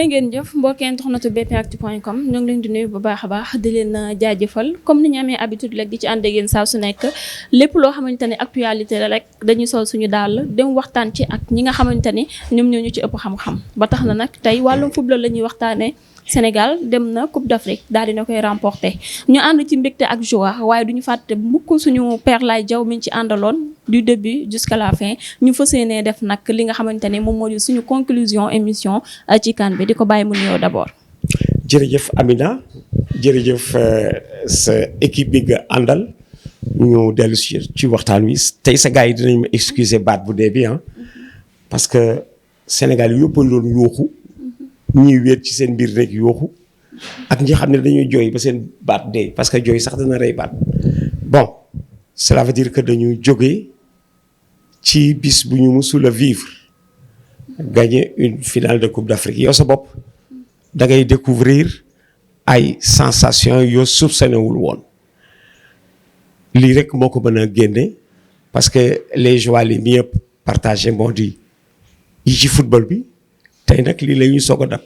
jërë ngeen jëf mbokki internetu bpactu.com ñoo ngi leen di nuyu bu baax a baax di leen jaajëfal comme ni ñu amee habitude rek di ci ànd ak yéen saa su nekk lépp loo xamante ne actualité la rek dañuy sol suñu dàll dem waxtaan ci ak ñi nga xamante ni ñoom ñoo ñu ci ëpp xam-xam ba tax na nag tey wàllum football la ñuy waxtaanee. Sénégal dem na Coupe d'Afrique daal dina koy remporter ñu ànd ci mbégte ak joie waaye duñu fàtte mukk suñu Père Laye Diaw mi ñu ci àndaloon du début jusqu'à la fin ñu fas yéenee def nag li nga xamante ne moom moo di suñu conclusion émission ci CAN bi di ko bàyyi mu nuyoo d'abord. jërëjëf Amina jërëjëf sa équipe bi nga àndal ñu dellu ci waxtaan wi tey sa gars yi dinañ ma excuser baat bu dee bi parce que Sénégal yëpp a doon yuuxu ñuy wéet ci seen biir rek yooxu ak ñi xam ne dañuy jooy ba seen baat dee parce que jooy sax dana rey baat bon cela veut dire que dañu jógee ci bis bu ñu musul a vivre gagner une finale de Coupe d'Afrique yow sa bopp da ngay découvrir ay sensations yoo soupçonné wul woon lii rek moo ko mën a génne parce que les joies les mieux partagées moo di yi ci football bi tey nag lii la ñuy soog a dab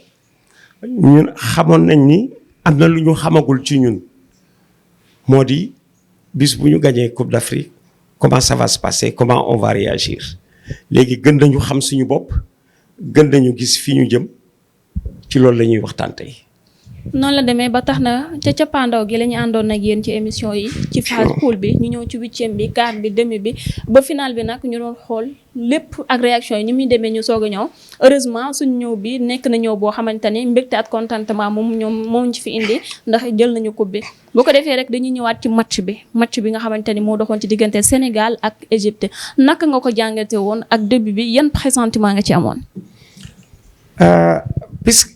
ñun xamoon nañ ni am na lu ñu xamagul ci ñun moo di bis bu ñu gagné Coupe d'Afrique comment ça va se passer comment on va réagir léegi gën nañu xam suñu bopp gën nañu gis fi ñu jëm ci loolu la ñuy waxtaan tey. noonu la demee ba tax na ca cappaandaw gi la ñu àndoon ak yéen ci émission yi ci phase poule bi ñu ñëw ci huitième bi quart bi demi bi ba final bi nag ñu doon xool lépp ak réaction yi ni muy demee ñu soog a ñëw heureusement suñu ñëw bi nekk na ñëw boo xamante ni mbégte ak contentement moom ci fi indi ndax jël nañu coupe bi boo ko defee rek dañuy ñëwaat ci match bi nga xamante ni moo doxoon ci diggante Sénégal ak Égypte naka nga ko jàngate woon ak début bi yan pressentiment nga ci amoon.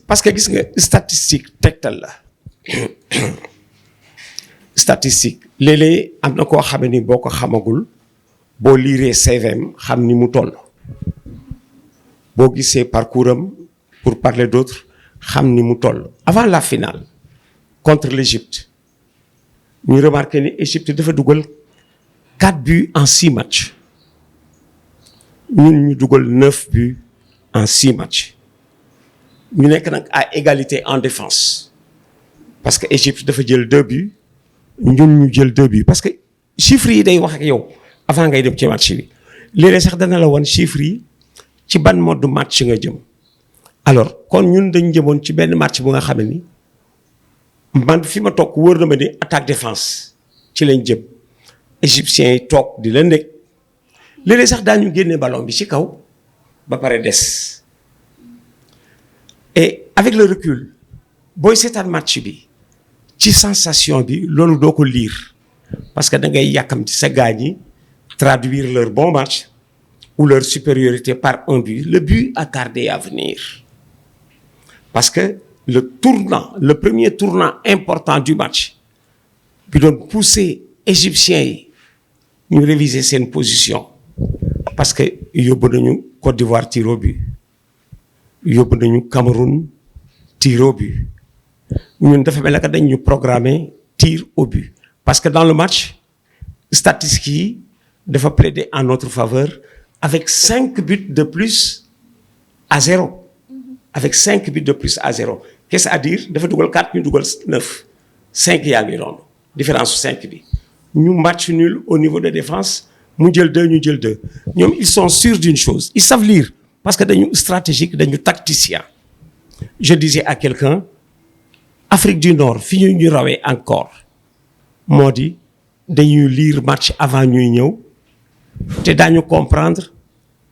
Parce que gis nga statistique tegtal la statistique léeg-léeg am na koo xam ni boo ko xamagul boo liiree CVM xam ni mu toll boo gisee parcours am pour parler d'autres xam ni mu toll avant la finale contre l'Égypte ñu remarqué ni Égypte dafa dugal 4 buts en 6 matchs ñun ñu dugal 9 buts en 6 matchs ñu nekk nag à égalité en défense parce que Égypte dafa jël 2 buts ñun ñu jël 2 buts parce que chiffres yi day wax ak yow avant ngay dem ci match bi léeg-léeg sax dana la woon chiffres yi ci ban mode match nga jëm alors kon ñun dañ jëmoon ci benn match bu nga xam ni man fi ma toog wóor na ma ni attaque défense ci lañ jëm égyptiens yi toog di la nekk léeg-léeg sax daañu génne ballon bi ci kaw ba pare des. Et avec le recul booy seetaan match bi ci sensation bi loolu doo ko lire parce que da ngay yàkkamti sa gars ñi traduire leur bon match ou leur supériorité par un but le but a tardé à venir parce que le premier tournant important du match bi doon pousser égyptiens yi ñu réviser seen position parce que yóbbu nañu Côte d'Ivoire tir au but yóbbu nañu Cameroun tir au but ñun dafa mel ne que dañ ñu programmer tir au but parce que dans le match statistiques yi dafa plaider en notre faveur avec 5 buts de plus à 0 avec 5 buts de plus à 0 qu'est-ce à dire dafa dugal 4 ñu dugal 9 5 yaa ngi noonu différence su 5 bi ñu match nul au niveau de défense mu jël 2 ñu jël 2 ñoom ils sont sûrs d'une chose ils savent lire parce que dañu stratégique dañu tacticien je disais à quelqu'un Afrique du Nord fi ñu rawee encore moo di dañuy lire match avant ñuy ñëw te daañu comprendre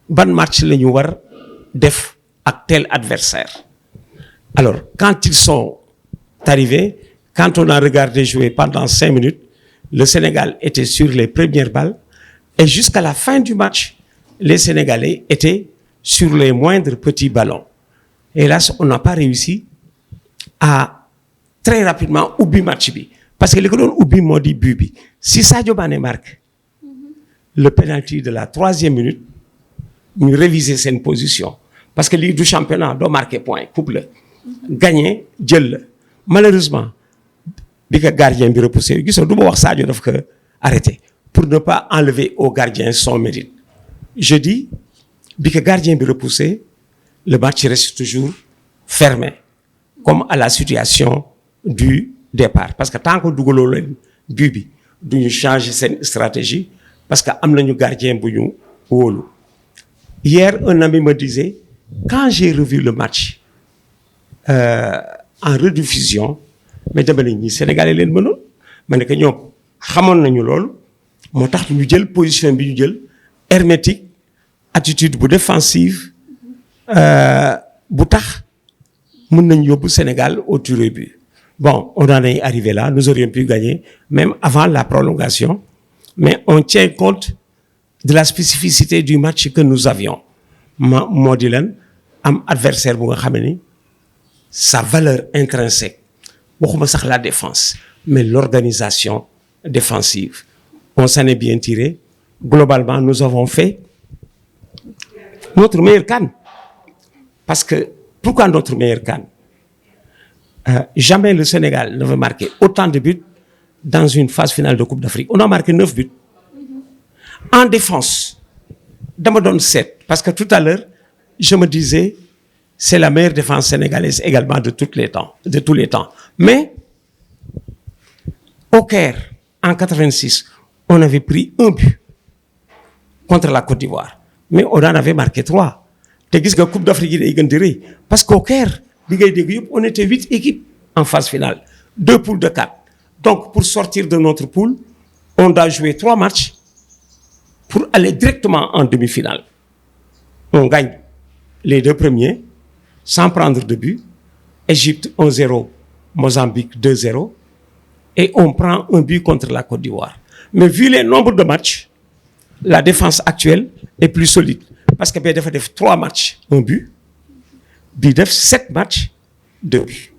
ban match la ñu war def ak tel adversaire alors quand ils sont arrivés quand on a regardé jouer pendant 5 minutes le Sénégal était sur les premières balles et jusqu'à la fin du match les Sénégalais étaient sur les moindres petits ballons. Hélas, on n'a pas réussi à très rapidement ubbi match bi parce que li ko doon ubbi moo di but bi si Sadio Mané marque le penalty de la 3e minute ñu réviser seen position parce que lii du championnat doo marqué point coupe la gagné jël la malheureusement bi ko gardien bi repoussé gisoo du ma wax Sadio daf ko arrêté pour ne pas enlever au gardien son mérite je dis bi que gardien bi repoussé le match reste toujours fermé comme à la situation du départ parce que tant que dugaloo leen but bi du ñu changer seen stratégie parce que am nañu gardien bu ñu wóolu. Hier un ami me disait quand j'ai revu le match en rediffusion mais dama ne ñi Sénégalais leen mënoon ma ne que ñoom xamoon nañu loolu moo tax ñu jël position bi ñu jël hermétique attitude bu défensive bu tax mën nañu yóbbu Sénégal au tir au but. Bon, on en est arrivé là, nous aurions pu gagner même avant la prolongation, mais on tient compte de la spécificité du match que nous avions. moo di leen am adversaire bu nga xam ni sa valeur intrinsèque waxuma sax la défense mais l'organisation défensive. On s'en est bien tiré. Globalement, nous avons fait notre meilleur CAN. Parce que, pourquoi notre meilleur CAN? Jamais le Sénégal n'avait marqué autant de buts dans une phase finale de Coupe d'Afrique. On a marqué 9 buts. En défense, dama doon 7. Parce que tout à l'heure, je me disais, c'est la meilleure défense sénégalaise également de tous les temps. Mais, au Caire, en 86, on avait pris 1 but contre la Côte d'Ivoire. Mais on en avait marqué 3. te gis nga Coupe d'Afrique yi day gën di rëy parce qu'au Caire bi ngay dégg yëpp on était 8 équipes en phase finale 2 poules de 4 donc pour sortir de notre poule on doit jouer 3 matchs pour aller directement en demi-finale. On gagne les 2 premiers sans prendre de but. Égypte 1-0, Mozambique 2-0 et on prend un but contre la Côte d'Ivoire. Mais vu les nombres de matchs, la défense actuelle est plus solide. Parce que dafa def 3 matchs, 1 but. Bi def 7 matchs, 2 buts.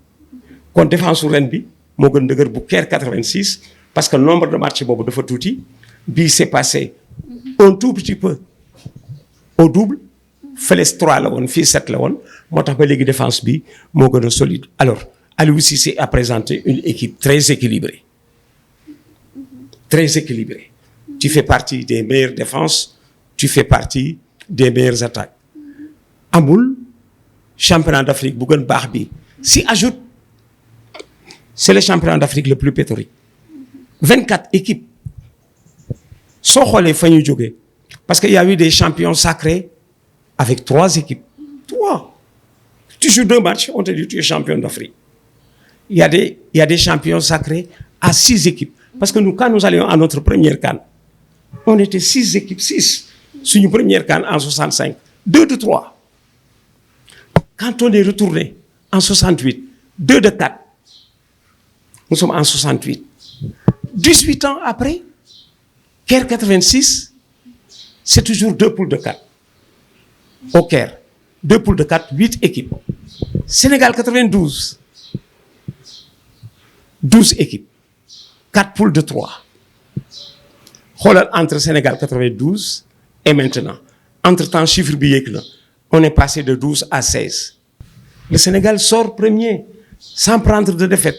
Kon défense ren bi moo gën dëgër bu Caire 86 parce que nombre de matchs boobu dafa tuuti. Bi c'est passé un tout petit peu au double. Fële 3 la woon fii 7 la woon moo tax ba léegi défense bi moo gën a solide. Alors Aliou Cissé a présenté une équipe très équilibrée. Très équilibrée. Tu fais partie des meilleures défenses, tu fais partie des meilleures attaques. Amul championnat d'Afrique bu gën baax bi si ajoute c'est le championnat d'Afrique le plus pléthorique. 24 équipes soo xoolee fa ñu jógee parce que y a eu des champions sacrés avec 3 équipes. 3. Tu joues 2 matchs, on te dit tu es champion d'Afrique. Il y a des champions sacrés à 6 équipes. Parce que nous, quand nous allions à notre première CAN, on était 6 équipes, 6. Sur une première CAN en 65. 2 de 3. Quand on est retourné en 68, 2 de 4. Nous sommes en 68. 18 ans après, Caire 86, c'est toujours 2 poules de 4. Au Caire, 2 poules de 4, 8 équipes. Sénégal 92, 12 équipes, 4 poules de 3. Xoolal entre Sénégal 92 et maintenant. Entre-temps, chiffre bi yéeg na. On est passé de 12 à 16. Le Sénégal sort premier sans prendre de défaite.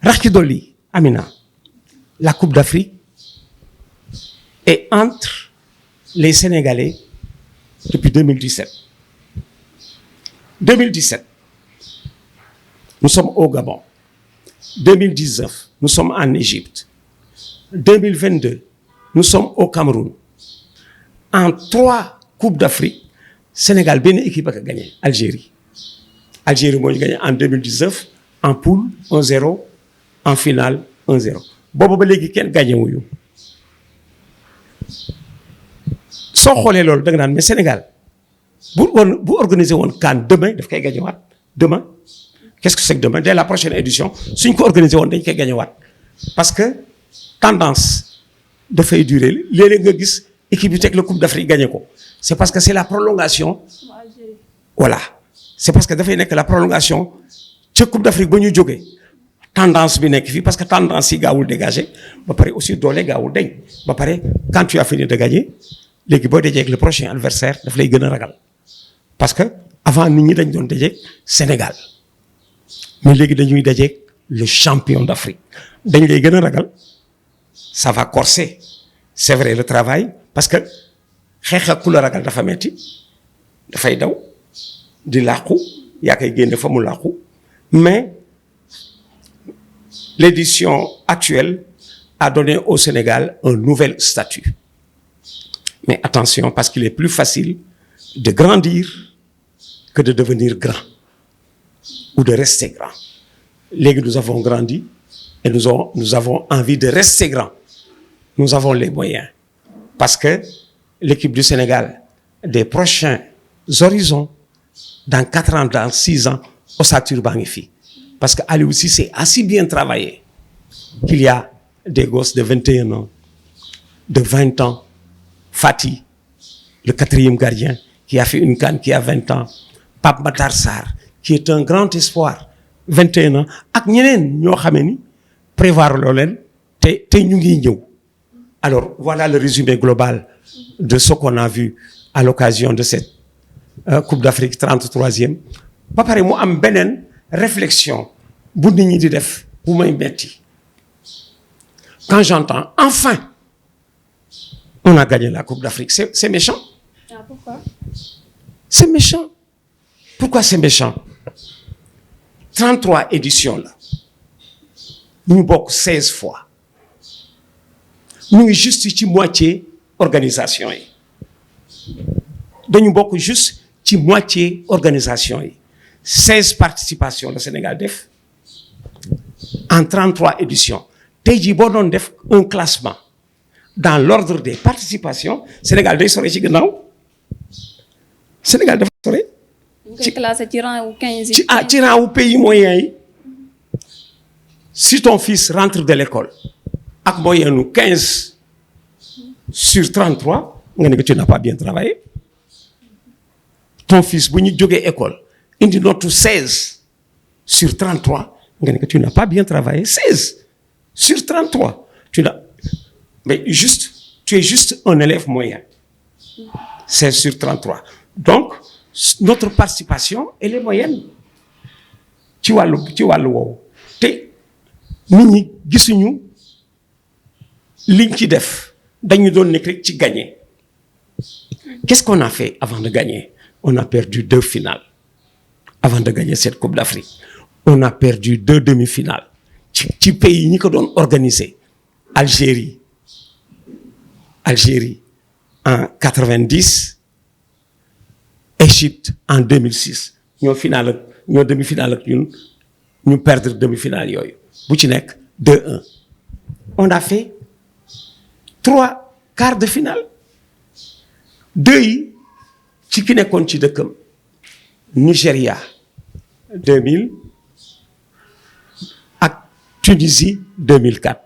Rax ci dolli, Amina, la Coupe d'Afrique est entre les Sénégalais depuis 2017. 2017, nous sommes au Gabon. 2019, nous sommes en Égypte. 2022, nous sommes au Cameroun. En 3 Coupes d'Afrique, Sénégal, benn équipe a gagné, Algérie. Algérie moo ñu gagné en 2019, en poule 1-0, en finale 1-0. Boobu ba léegi kenn gagné wuñu. Soo xoolee loolu da nga naan mais Sénégal bu organiser woon CAN demain daf koy gagné waat demain. Qu'est-ce que c'est que demain? Dès la prochaine édition suñ ko organiser woon dañ koy gagné waat parce que tendance dafay durer léeg-léeg nga gis équipe bi teg la Coupe d'Afrique gagné ko c'est parce que c'est la prolongation. Voilà c'est parce que dafay nekk la prolongation ca Coupe d'Afrique ba ñu jógee tendance bi nekk fii parce que tendance yi gaawul dégager ba pare aussi doole gaawul deñ ba pare quand tu as fini de gagner léegi boo dajee ak le prochain adversaire daf lay gën a ragal parce que avant nit ñi dañ doon dajeeg Sénégal mais léegi dañuy dajeeg le champion d'Afrique dañ lay gën a ragal ça va corser c'est vrai le travail parce que xeex ak ku la ragal dafa metti dafay daw di làqu yaa koy génne fa mu làqu mais l'édition actuelle a donné au Sénégal un nouvel statut. Mais attention, parce qu'il est plus facile de grandir que de devenir grand ou de rester grand. Léegi nous avons grandi et nous avons envie de rester grand. Nous avons les moyens. Parce que l'équipe du Sénégal, des prochains horizons, dans 4 ans, dans 6 ans, ossature baa ngi fi. Parce que Aliou Cissé a si bien travaillé qu'il y a des gosses de 21 ans, de 20 ans, Fati, le 4e gardien, qui a fait une CAN, qui a 20 ans, Pape Matar Sarr, qui est un grand espoir, 21 ans, ak ñeneen ñoo xamee ni prévoir loo leen te ñu ngi ñëw. Alors voilà le résumé global de ce qu'on a vu à l'occasion de cette Coupe d'Afrique 33e. ba pare mu am beneen réflexion bu nit ñi di def bu may metti quand j'entends enfin on a gagné la Coupe d'Afrique c'est méchant. Ah, pourquoi? C'est méchant. Pourquoi c'est méchant? 33 éditions là ñu bokk 16 fois ñu ngi juste ci moitié organisation yi dañu bokk juste ci moitié organisation yi 16 participations le Sénégal def en 33 éditions tey jii boo doon def un classement dans l'ordre des participations Sénégal day sore ci gannaaw Sénégal dafa sore. ci classé ci rang wu 15 yi. ci rang wu pays moyen yi si ton fils rentre de l'école ak moyenne nu 15 sur 33 nga ne que tu n'as pas bien travaillé. Ton fils bu ñu jógee école indi note 16 sur 33 nga ne que tu n'as pas bien travaillé 16 sur 33 mais tu es juste un élève moyen 16 sur 33 donc notre participation elle est moyenne ci wàllu woowu te nit ñi gisuñu liñ ci def dañu doon nekk rek ci gagner. Qu'est-ce qu'on a fait avant de gagner? On a perdu 2 finales avant de gagner cette Coupe d'Afrique. On a perdu 2 demi-finales ci pays ñi ko doon organiser. Algérie en 90, Égypte en 2006 ñoo demi-finale ak ñun ñu perdre demi-finale yooyu bu ci nekk 2-1. On a fait 3 quarts de finale 2 yi ci ki nekkoon ci dëkkam Nigeria 2000 ak Tunisie 2004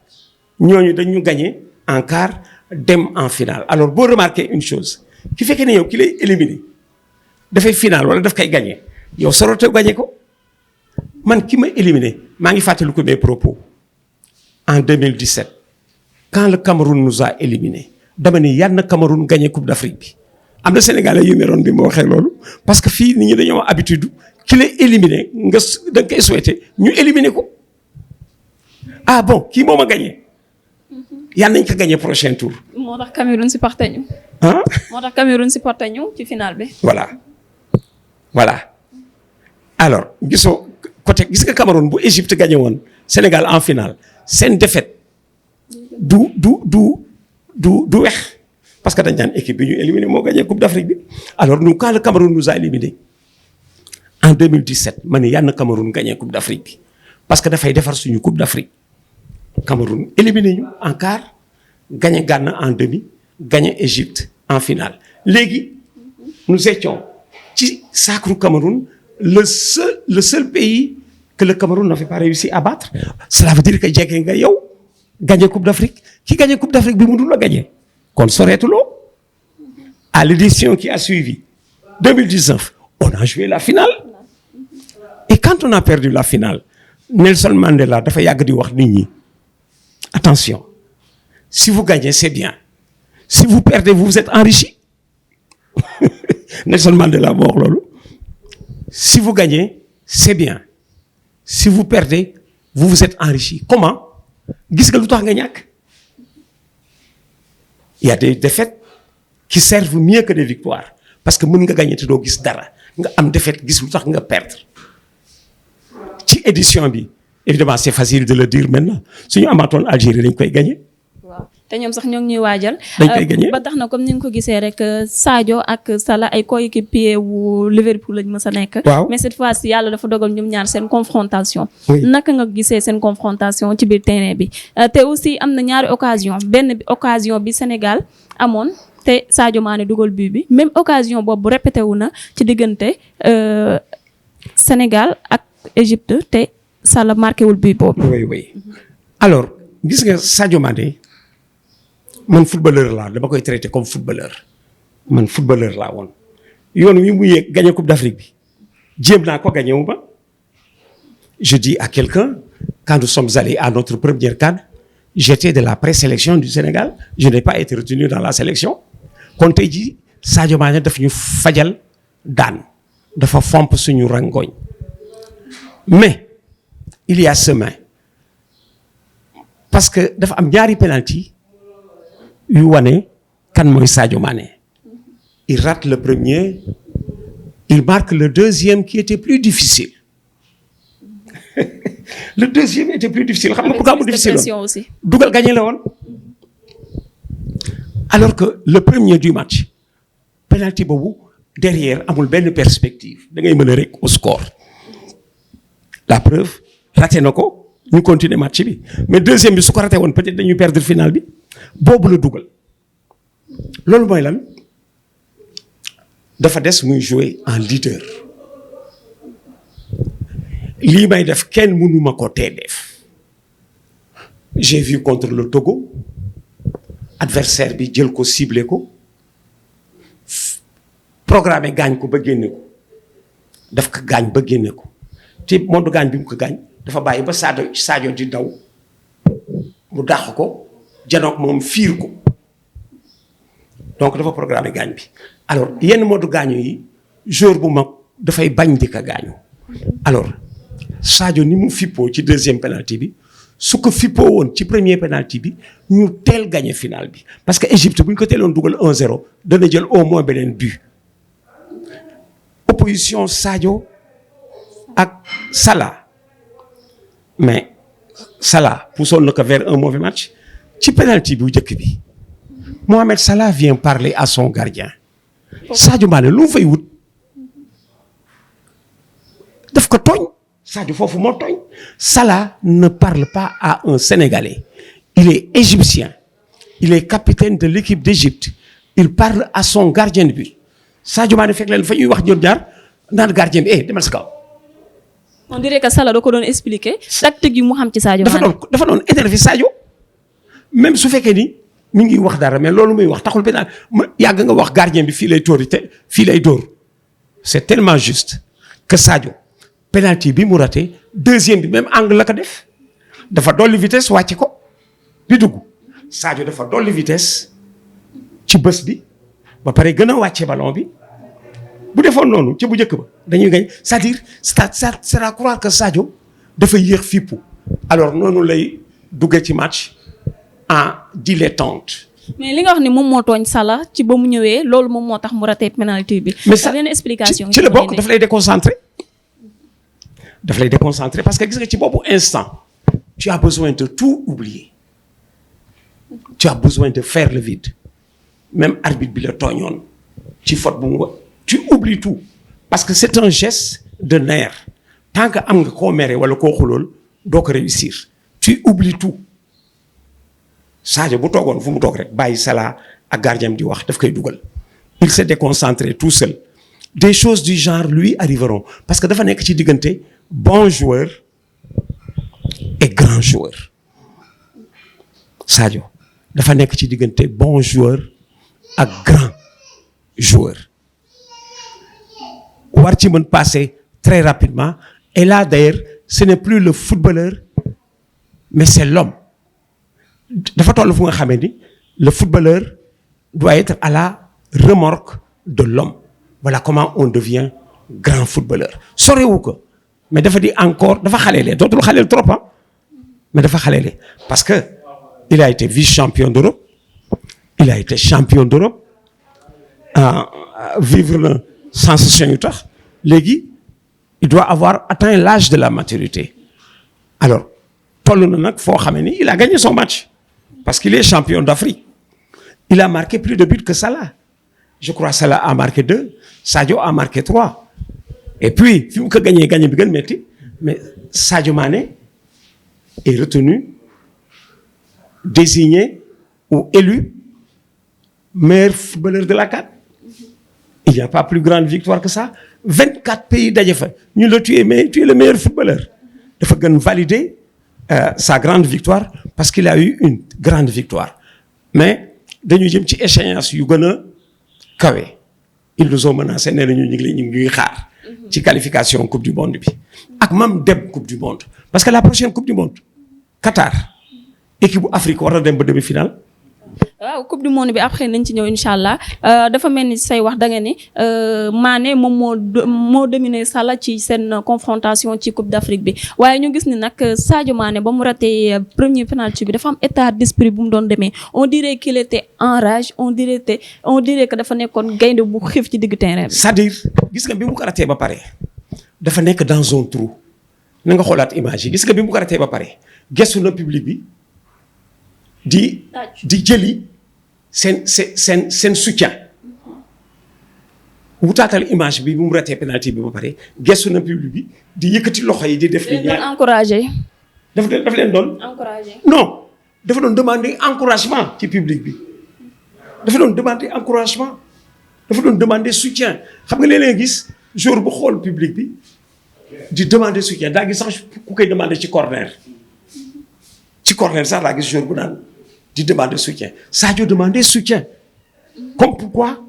ñooñu dañu gagné en quart dem en finale. Alors boo remarqué une chose ki fekkee ne yow ki lay éliminé dafay finale wala daf koy gagné yow sorote gagné ko man ki ma éliminé maa ngi fàttaliku mes propos en 2017 quand le Cameroun nous a éliminé dama ne yàlla na Cameroun gagné Coupe d'Afrique bi. am na Sénégalais yu meroon bi ma waxee loolu parce que fii nit ñi dañoo am habitude ki lay éliminé da nga koy souhaité ñu éliminé ko ah bon kii moom a gagné yàlla nañ ko gagné prochain tour. moo tax Cameroun supporté ñu. ah. moo tax Cameroun supporté ñu ci finale bi. voilà alors gis nga Cameroun bu Égypte gagné woon Sénégal en finale seen défaite du wex parce que dañ naan équipe bi ñu éliminé moo gagné Coupe d'Afrique bi. Alors nous quand le Cameroun nous a éliminé en 2017 ma ne yàlla na Cameroun gagné Coupe d'Afrique bi parce que dafay defar suñu Coupe d'Afrique Cameroun éliminé ñu en quart gagné Ghana en demi gagné Égypte en finale léegi nous étions ci sacre Cameroun le seul pays que le Cameroun n'avait pas réussi à battre. Cela veut dire que jege nga yow gagné Coupe d'Afrique ki gagné Coupe d'Afrique bi mu dul la gagné kon soreetuloo. À l'édition qui a suivi 2019 on a joué la finale et quand on a perdu la finale Nelson Mandela dafa yàgg di wax nit ñi attention si vous gagnez c'est bien si vous perdez vous vous êtes enrichi Nelson Mandela moo wax loolu si vous gagnez c'est bien si vous perdez vous vous êtes enrichi comment gis nga lu tax nga ñàkk il y a des défaites qui servent mieux que des victoires parce que mën nga gagner te doo gis dara nga am défaite gis lu tax nga perdre édition bi évidemment c'est facile de le dire maintenant suñu amaatoon Algérie dañ koy gagné. waaw te ñoom sax ñoo ngi ñuy waajal. dañ koy gagné ba tax na comme ni nga ko gisee rek Sadio ak Salah ay coéquipier wu Liverpool lañ mës a nekk. waaw mais cette fois-ci yàlla dafa dogal ñoom ñaar seen confrontation. Oui. naka nga gisee seen confrontation ci biir terrain bi te aussi am na ñaari occasion benn bi occasion bi Sénégal amoon te Sadio Mané dugal but bi même occasion boobu répété wu na ci diggante Sénégal ak Égypte te Salah marqué wul but boobu. oui oui alors gis nga Sadio Mané man footballeur laa dama koy traité comme footballeur man footballeur laa woon yoon wi mu yéeg gagné coupe d'Afrique bi jéem naa ko gagné wu ma je dis à quelqu'un quand nous sommes allés à notre première CAN j'étais de la présélection du Sénégal je n'ai pas été retenu dans la sélection kon tey jii Sadio Mané daf ñu fajal daan dafa fomp suñu rangoñ mais il y a semaine parce que dafa am ñaari penalty yu wane kan mooy Sadio Mané il rate le premier il marque le deuxième qui était plus difficile le deuxième était plus difficile xam nga pourquoi mu difficile woon dugal gagné la woon alors que le premier du match penalty boobu derrière amul benn perspective da ngay mën a rek au score la preuve raté na ko ñu continuer match bi mais deuxième bi su ko raté woon peut-être dañuy perdre finale bi boobu la dugal loolu mooy lan dafa des muy jouer en leader lii may def kenn mënuma ko tee def j'ai vu contre le Togo adversaire bi jël ko ciblé ko programme gaañ ko ba génne ko daf ko gaañ ba génne ko te monde gaañ bi mu ko gaañ dafa bàyyi ba Sadio di daw mu dàq ko janook moom fiir ko donc dafa programme gaañ bi alors yenn mode gaañu yi joueur bu mag dafay bañ di ko gaañu alors Sadio ni mu fippoo ci deuxième penalty bi su ko fippoo woon ci premier penalty bi ñu teel gagné final bi parce que Égypte bu ñu ko teeloon dugal 1-0 dana jël au moins beneen but opposition Sadio ak Salah mais Salah poussoon na ko vers un mauvais match ci penalty bu njëkk bi Mohamed Salah vient parler à son gardien Sadio Mané lu mu fay wut daf ko tooñ Sadio foofu moo tooñ Salah ne parle pas à un Sénégalais il est égyptien il est capitaine de l'équipe d'Égypte il parle à son gardien de but Sadio Mané fekk leen fa ñuy wax ñoom ñaar naan gardien bi demal sa kaw. on dirait que Salah da ko doon expliquer tactique yi mu xam ci Sadio Mané. dafa doon énervé Sadio même su fekkee ni mi ngi wax dara mais loolu muy wax taxul benn yàgg nga wax gardien bi fii lay tóor te fii lay dóor c'est tellement juste que Sadio penalty bi mu raté deuxième bi même angle la ko def dafa dolli vitesse wàcce ko di dugg Sadio dafa dolli vitesse ci bés bi ba pare gën a wàcce ballon bi bu defoon noonu ci bu njëkk ba dañuy gañ c'est-à-dire c'est à croire que Sadio dafa yéex fippu alors noonu lay duggee ci match en dilettante. mais li nga wax ni moom moo tooñ Salah ci ba mu ñëwee loolu moom moo tax mu raté penalty bi. mais ça benn explication ci la bokk daf lay déconcentré. daf lay déconcentré parce que gis nga ci boobu instant tu as besoin de tout oublier tu as besoin de faire le vide même arbitre bi la tooñoon ci faute bu mu tu oublies tout parce que c'est un geste de nerf tant que am nga koo mere wala koo xulool doo ko réussir tu oublies tout Sadio bu toogoon fu mu toog rek bàyyi Salah ak gardien di wax daf koy dugal il s'est déconcentré tout seul des choses du genre lui arriveront parce que dafa nekk ci diggante bon joueur et grand joueur Sadio dafa nekk ci diggante bon joueur ak grand joueur war ci mën passer très rapidement et là d'ailleurs ce n'est plus le footballeur mais c'est l'homme dafa toll fu nga xamee ni le footballeur doit être à la remorque de l'homme voilà comment on devient grand footballeur sorewu ko mais dafa di encore dafa xaleele dootul xaleel trop mais dafa xaleele parce que il a été vice-champion d'Europe il a été champion d'Europe vivre na sensation yu tax léegi il doit avoir atteint l'âge de la maturité alors toll na nag foo xamee ni il a gagné son match parce qu'il est champion d'Afrique il a marqué plus de buts que Salah je crois Salah a marqué 2 Sadio a marqué 3 et puis fi mu ko gagné bi gën metti mais Sadio Mané est retenu désigné ou élu meilleur footballeur de la CAN. Il n'y a pas plus grande victoire que ça. 24 pays daje fa ñu la tu es le meilleur footballeur. dafa gën valider sa grande victoire parce qu'il a eu une grande victoire. Mais dañu jëm ci échéance yu gën a kawe. Ils nous ont menacé nee nañu ñu ngi xaar. ci qualification coupe du monde bi. ak même dem coupe du monde. parce que la prochaine coupe du monde Qatar. équipe bu Afrique war na dem ba demi-finale. waaw coupe du monde bi après nañ ci ñëw incha allah dafa mel ni say wax da nga ni Mané moom moo dominé Salah ci seen confrontation ci coupe d'Afrique bi waaye ñu gis ni nag Sadio Mané ba mu ratee premier penalty bi dafa am état d'esprit bu mu doon demee on dirait qu'il était en rage on dirait que dafa nekkoon gaynde bu xiif ci digg terrain bi. c'est-à-dire gis nga bi mu ko ratee ba pare dafa nekk dans un trou na nga xoolaat image yi gis nga bi mu ko ratee ba pare gëstu na public bi. di jëli seen soutien wutaatal image bi mu ratee penalty bi ba pare gestu na public bi di yëkkati loxo yi di def. encouragé. daf leen doon. encouragé. non dafa doon demander encouragement ci public bi dafa doon demander encouragement dafa doon demander soutien xam nga léeg-léeg gis jour bu xool public bi di demander soutien daa gis sax ku koy demander ci corner sax laa gis jour bu naan. di demander soutien Sadio demandait soutien comme pourquoi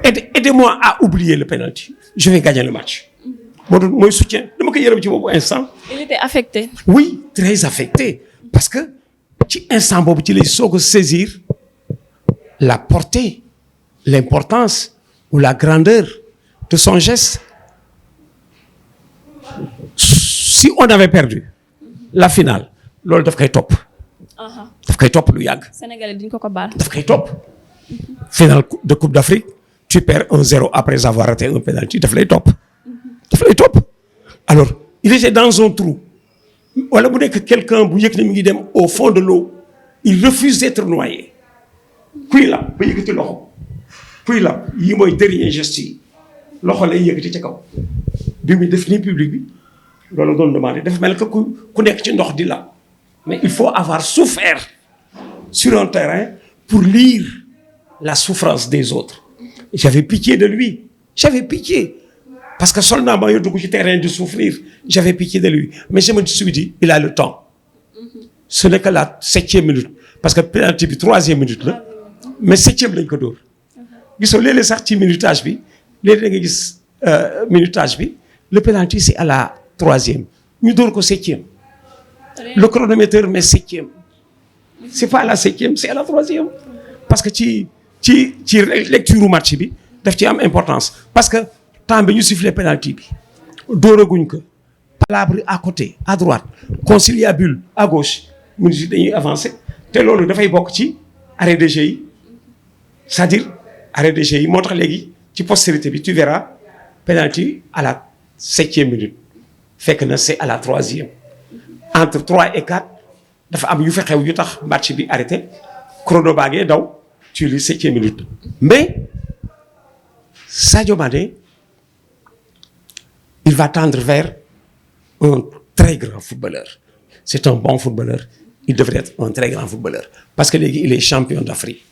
aidez-moi à oublier le penalty je vais gagner le match moo doon mooy soutien dama ko yërëm ci boobu instant. il était affecté. oui très affecté parce que ci instant boobu ci lay soog a saisir la portée l'importance ou la grandeur de son geste si on avait perdu la finale loolu daf koy topp. daf koy topp lu yàgg. Sénégalais duñ ko baal. daf koy topp. finale de Coupe d'Afrique tu perds 1-0 après avoir raté un penalty daf lay topp. daf lay topp alors il était dans un trou wala bu nekk quelqu'un bu yëg ne mi ngi dem au fond de l'eau il refuse d'être noyé. kuy la ba yëkkati loxo kuy la yi mooy dernier geste yi loxo lay yëkkati ca kaw bi muy def ni public bi loolu doon demandé dafa mel que ku nekk ci ndox di la. mais il faut avoir souffert sur un terrain pour lire la souffrance des autres. J'avais pitié de lui. J'avais pitié. Parce que seulement moi, je suis sur terrain de souffrir. J'avais pitié de lui. Mais je me suis dit, il a le temps. Ce n'est que la 7e minute. Parce que penalty bi 3e minute là. Mais 7e lañ ko dóor. Gisoo léeg-léeg sax ci minutage bi léeg-léeg da nga gis minutage bi le penalty c'est à la 3e. ñu dóor ko 7e. Le chronomètre met 7e. C'est pas à la 7e, c'est à la 3e. Parce que ci lecture match bi daf ci am importance parce que temps bi ñu siffler penalty bi dóoraguñ ko. palabre à côté à droite conciliabule à gauche mu ngi dañuy avancer te loolu dafay bokk ci arrêt de jeu yi c'est-à-dire arrêt de jeu yi moo tax léegi ci postérité bi tu verras penalty à la 7e minute fekk na c'est à la 3e. entre 3 et 4 dafa am yu fa xew yu tax match bi arrêté chrono baa ngee daw ci li 7e minute mais Sadio Mané il va tendre vers un très grand footballeur c'est un bon footballeur il devrait être un très grand footballeur parce que léegi il est champion d'Afrique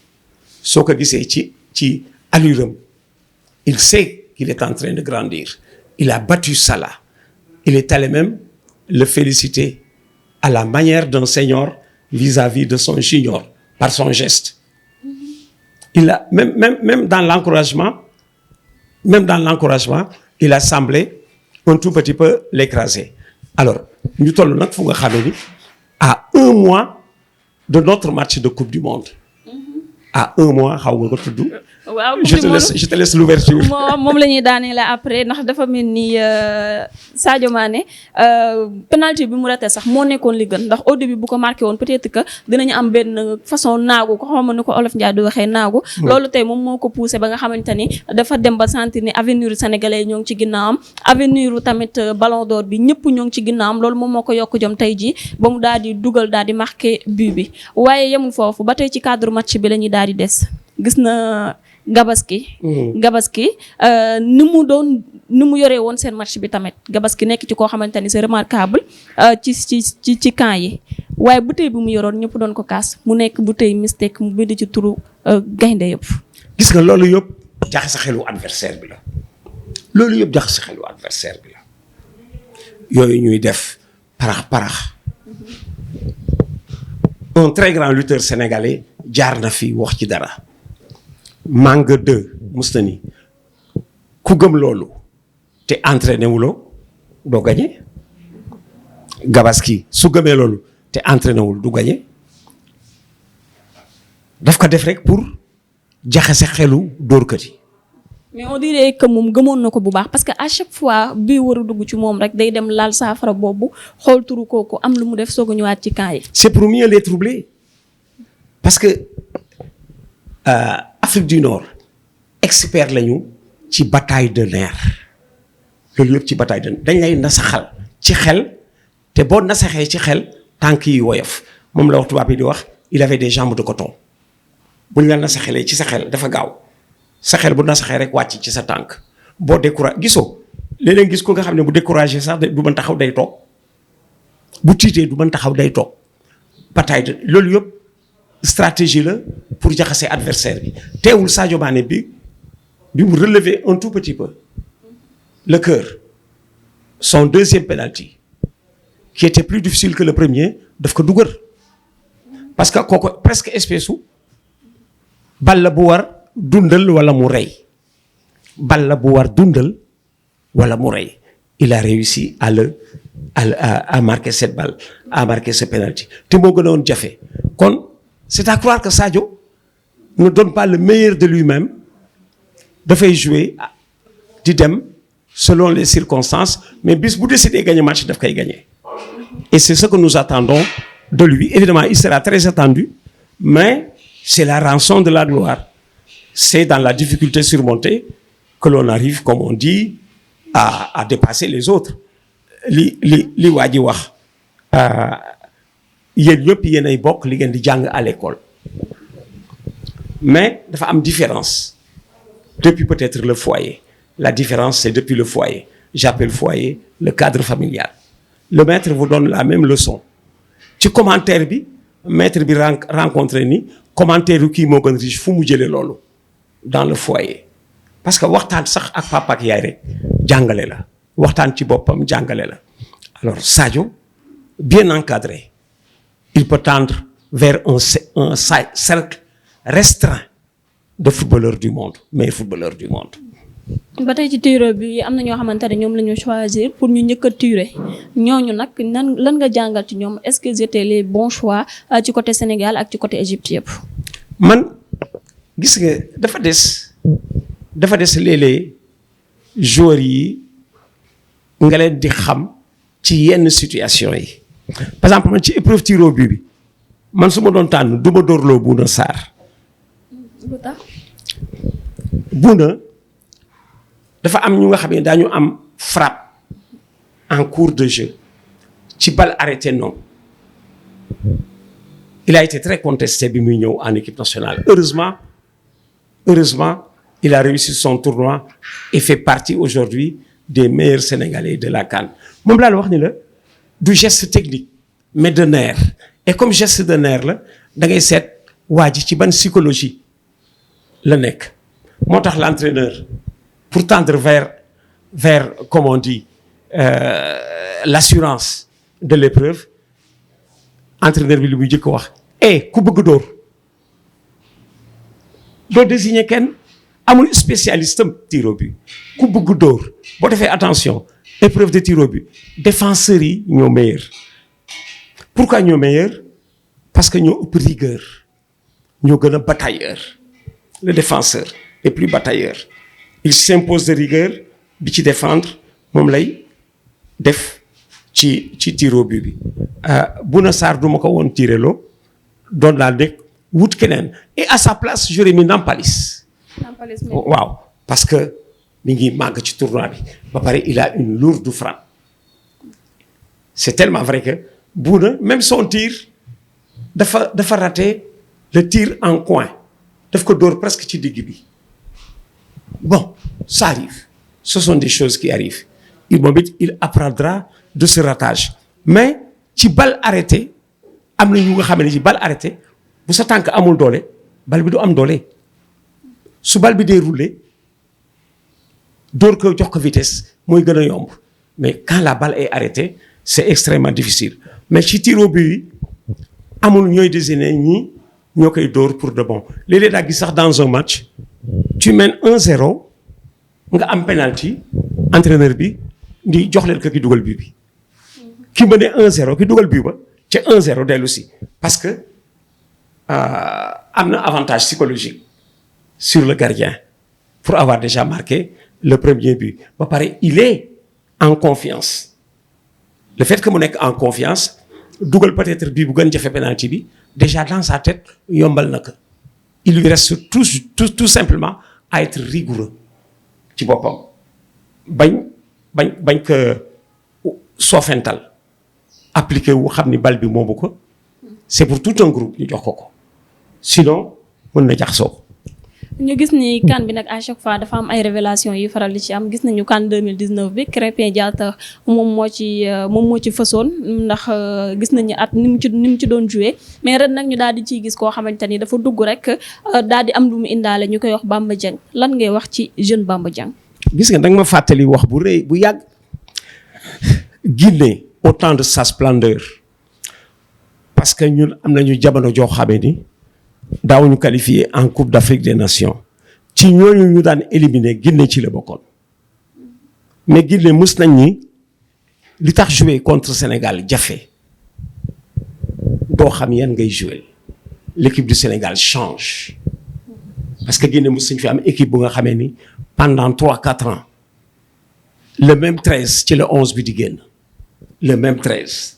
soo ko gisee ci alluram il sait qu'il est en train de grandir il a battu Salah il est allé même le féliciter à la manière d'un senior vis-à-vis de son junior par son geste. Il a même dans l'encouragement, il a semblé un tout petit peu l'écraser. Alors, ñu toll nag fu nga xamee ni à 1 mois de notre match de Coupe du Monde. À 1 mois xaw nga ko tudd waaw je te laisse l'ouverture. moom la ñuy daaneel après ndax dafa mel ni Sadio Mané penalty bi mu raté sax moo nekkoon li gën ndax au début bu ko marqué woon peut-être que dinañu am benn façon naagu ko xawma ni ko Olof Ndiaye di waxee naagu. loolu tey moom moo ko poussé ba nga xamante ni dafa dem ba sentir ni avenir sénégalais ñoo ngi ci ginnaawam avenir tamit ballon d'or bi ñëpp ñoo ngi ci ginnaawam loolu moom moo ko yokk jom tey jii ba mu daal di dugal daal di marqué but bi waaye yemul foofu ba tey ci cadre match bi la ñuy daal di des gis na Gabaski ni mu yoree woon seen match bi tamit Gabaski nekk ci koo xamante ni c'est remarquable ci camp yi waaye bouteille bi mu yoroon ñëpp doon ko kaas mu nekk bouteille mistake mu bind ci turu gaynde yëpp. gis nga loolu yëpp jaxase xelu adversaire bi la yooyu ñuy def parax un très grand lutteur sénégalais jaar na fi wax ci dara. Manga 2 mus na ni ku gëm loolu te entraîné wuloo doo gagné Gabaski su gëmee loolu te entraîné wul du gagné daf ko def rek pour jaxase xelu dóorkat yi. mais on dirait que moom gëmoon na ko bu baax parce que à chaque fois bii war a dugg ci moom rek day dem laal saafara boobu xool turu kooku am lu mu def soog a ñëwaat ci camp yi. c'est pour mieux les troubler parce que. Afrique du Nord expert lañu ci bataille de nerfs loolu yëpp ci bataille de dañ lay nasaxal ci xel te boo nasaxee ci xel tànk yi woyof moom la wax tubaab yi di wax il avait des jambes de coton buñ la nasaxalee ci sa xel dafa gaaw sa xel bu nasaxee rek wàcc ci sa tànk boo découragé gisoo léeg-léeg gis ko nga xam ne bu découragé sax du mën taxaw day toog bu tiitee du mën taxaw day toog bataille de loolu yëpp stratégie la pour jaxase adversaire bi teewul Sadio Mané bi mu relever un tout petit peu le cœur son deuxième penalty qui était plus difficile que le premier daf ko dugal parce que kooku presque espèce u bal la bu war dundal wala mu rey bal la bu war dundal wala mu rey il a réussi à marquer cette balle à marquer ce penalty te moo gënoon jafe kon c'est à croire que Sadio ne donne pas le meilleur de lui-même dafay jouer di dem selon les circonstances mais bis bu décidé gagner match daf koy gagner et c'est ce que nous attendons de lui évidemment il sera très attendu mais c'est la rançon de la gloire c'est dans la difficulté surmontée que l'on arrive comme on dit à dépasser les autres li waa ji wax yéen ñëpp yéen ay bokk li ngeen di jàng à l'école mais dafa am différence depuis peut-être le foyer la différence c'est depuis le foyer j'appelle foyer le cadre familial le maître vous donne la même leçon ci commentaire bi maître bi rencontré ni commentaire yu kii moo gën riche fu mu jëlee loolu dans le foyer parce que waxtaan sax ak papa ak yaay rek jàngale la waxtaan ci boppam jàngale la alors Sadio bien encadré il peut tendre vers un cercle restreint de footballeurs du monde meilleurs footballeurs du monde. ba tey ci tireur bi am na ñoo xamante ne ñoom la ñu choisir pour ñu njëkk a tirer ñooñu nag lan nga jàngal ci ñoom est-ce que c'était les bons choix ci côté Sénégal ak ci côté Égypte yëpp. man gis nga dafa des léeg-léeg joueurs yi nga leen di xam ci yenn situation yi. par exemple man ci épreuve tir au but bi man su ma doon tànn du ma dóorloo Bouna Sarr. Bouna dafa am ñu nga xam ne daañu am frappe en cours de jeu ci balle arrêtée non il a été très contesté bi muy ñëw en équipe nationale heureusement il a réussi son tournoi et fait partie aujourd'hui des meilleurs Sénégalais de la CAN moom laa la wax ni la du geste technique mais de nerf et comme geste de nerf la da ngay seet waa ji ci ban psychologie la nekk moo tax l'entraîneur pour tendre vers comme on dit l'assurance de l'épreuve entraîneur bi li muy njëkk wax ku bëgg dóor doo désigner kenn amul spécialiste am tir au but ku bëgg dóor boo defee attention épreuve de tir au but défenseurs yi ñoo meilleur pourquoi ñoo meilleur parce que ñoo ëpp rigueur ñoo gën a batailleur le défenseur et plus batailleur. Il s'impose de rigueur bi ci défendre moom lay def ci tir au but bi Bouna Sarr du ma ko woon tireloo doon laa nekk wut keneen et à sa place j'aurais mis Nampalis. waaw parce que mi ngi màgg ci tournoi bi ba pare il a une lourde frappe. C'est tellement vrai que Bouna même son tir dafa raté le tir en coin daf ko dóor presque ci digg bi. Bon, ça arrive. Ce sont des choses qui arrivent. Il apprendra de ce ratage. Mais ci balle arrêtée am na ñu nga xam ne ci balle arrêtée bu sa tànk amul doole bal bi du am doole su bal bi déroulé dóor ko jox ko vitesse mooy gën a yomb mais quand la balle est arrêtée c'est extrêmement difficile mais ci tir au but yi amul ñooy désigner ñi ñoo koy dóor pour de bon léeg-léeg daa gis sax dans un match tu mènes 1-0 nga am penalty entraîneur bi di jox leen ko ki dugal but bi ki mëne 1-0 ki dugal but ba ca 1-0 dellu si parce que am na avantage psychologique sur le gardien pour avoir déjà marqué le premier but ba pare il est en confiance le fait que mu nekk en confiance dugal peut-être bii bu gën jafe penalty bi déjà dans sa tête yombal na ko il lui reste tout simplement à être rigoureux ci boppam bañ ko soofental appliqué wu xam ni bal bi moomu ko c'est pour tout un groupe ñu jox ko sinon mën na jaxasoo. ñu gis ni CAN bi nag à chaque fois dafa am ay révélation yu faral di ci am gis nañu CAN 2019 bi Krépin Diatta moom moo ci fësoon ndax gis nañu at ni mu ci doon joué mais ren nag ñu daal di ciy gis koo xamante ni dafa dugg rek daal di am lu mu indaale ñu koy wax Bamba Dieng lan ngay wax ci jeune Bamba Dieng. gis nga danga ma fàttali wax bu rëy bu yàgg Guinée au temps de sa splendeur parce que ñun am nañu jamono joo xamee ni daawuñu qualifié en Coupe d'Afrique des Nations ci ñooñu ñu daan éliminé Guinée ci la bokkoon mais Guinée mus nañ ni li tax jouer contre Sénégal jafe doo xam yan ngay jouer l'équipe du Sénégal change parce que Guinée mus nañ fi am équipe bu nga xamee ni pendant 3-4 ans le même 13 ci le 11 bi di génn le même 13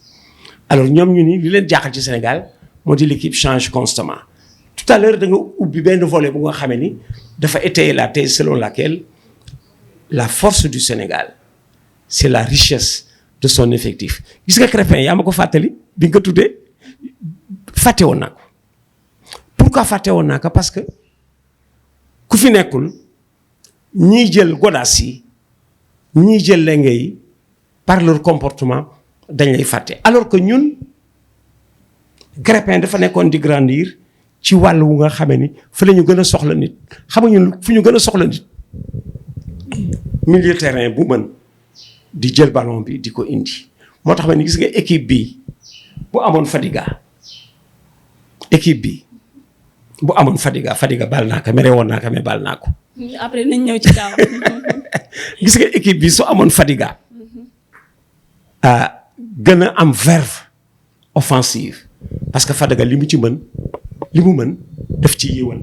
alors ñoom ñu ni li leen jaaxal ci Sénégal moo di l'équipe change constamment tout à l'heure da nga ubbi benn volet bu nga xamee ni dafa étayer la thèse selon laquelle la force du Sénégal c'est la richesse de son effectif gis nga Krépin yaa ma ko fàttali bi nga ko tuddee fàtte woon naa ko pourquoi fàtte woon naa ko parce que ku fi nekkul ñiy jël godaas yi ñiy jël lenge yi par leur comportement dañ lay fàtte alors que ñun Krépin dafa nekkoon di grandir ci wàll wu nga xamee ni fa la ñu gën a soxla nit xam nga ñun fu ñu gën a soxla nit milieu terrain bu mën di jël ballon bi di ko indi moo tax ma ni gis nga équipe bi bu amoon Fadiga baal naa ko mere woon naa ko mais baal naa ko. après nañ ñëw ci kaw. gis nga équipe bi su amoon Fadiga gën a am verve offensive parce que Fadiga li mu mën daf ci yéwan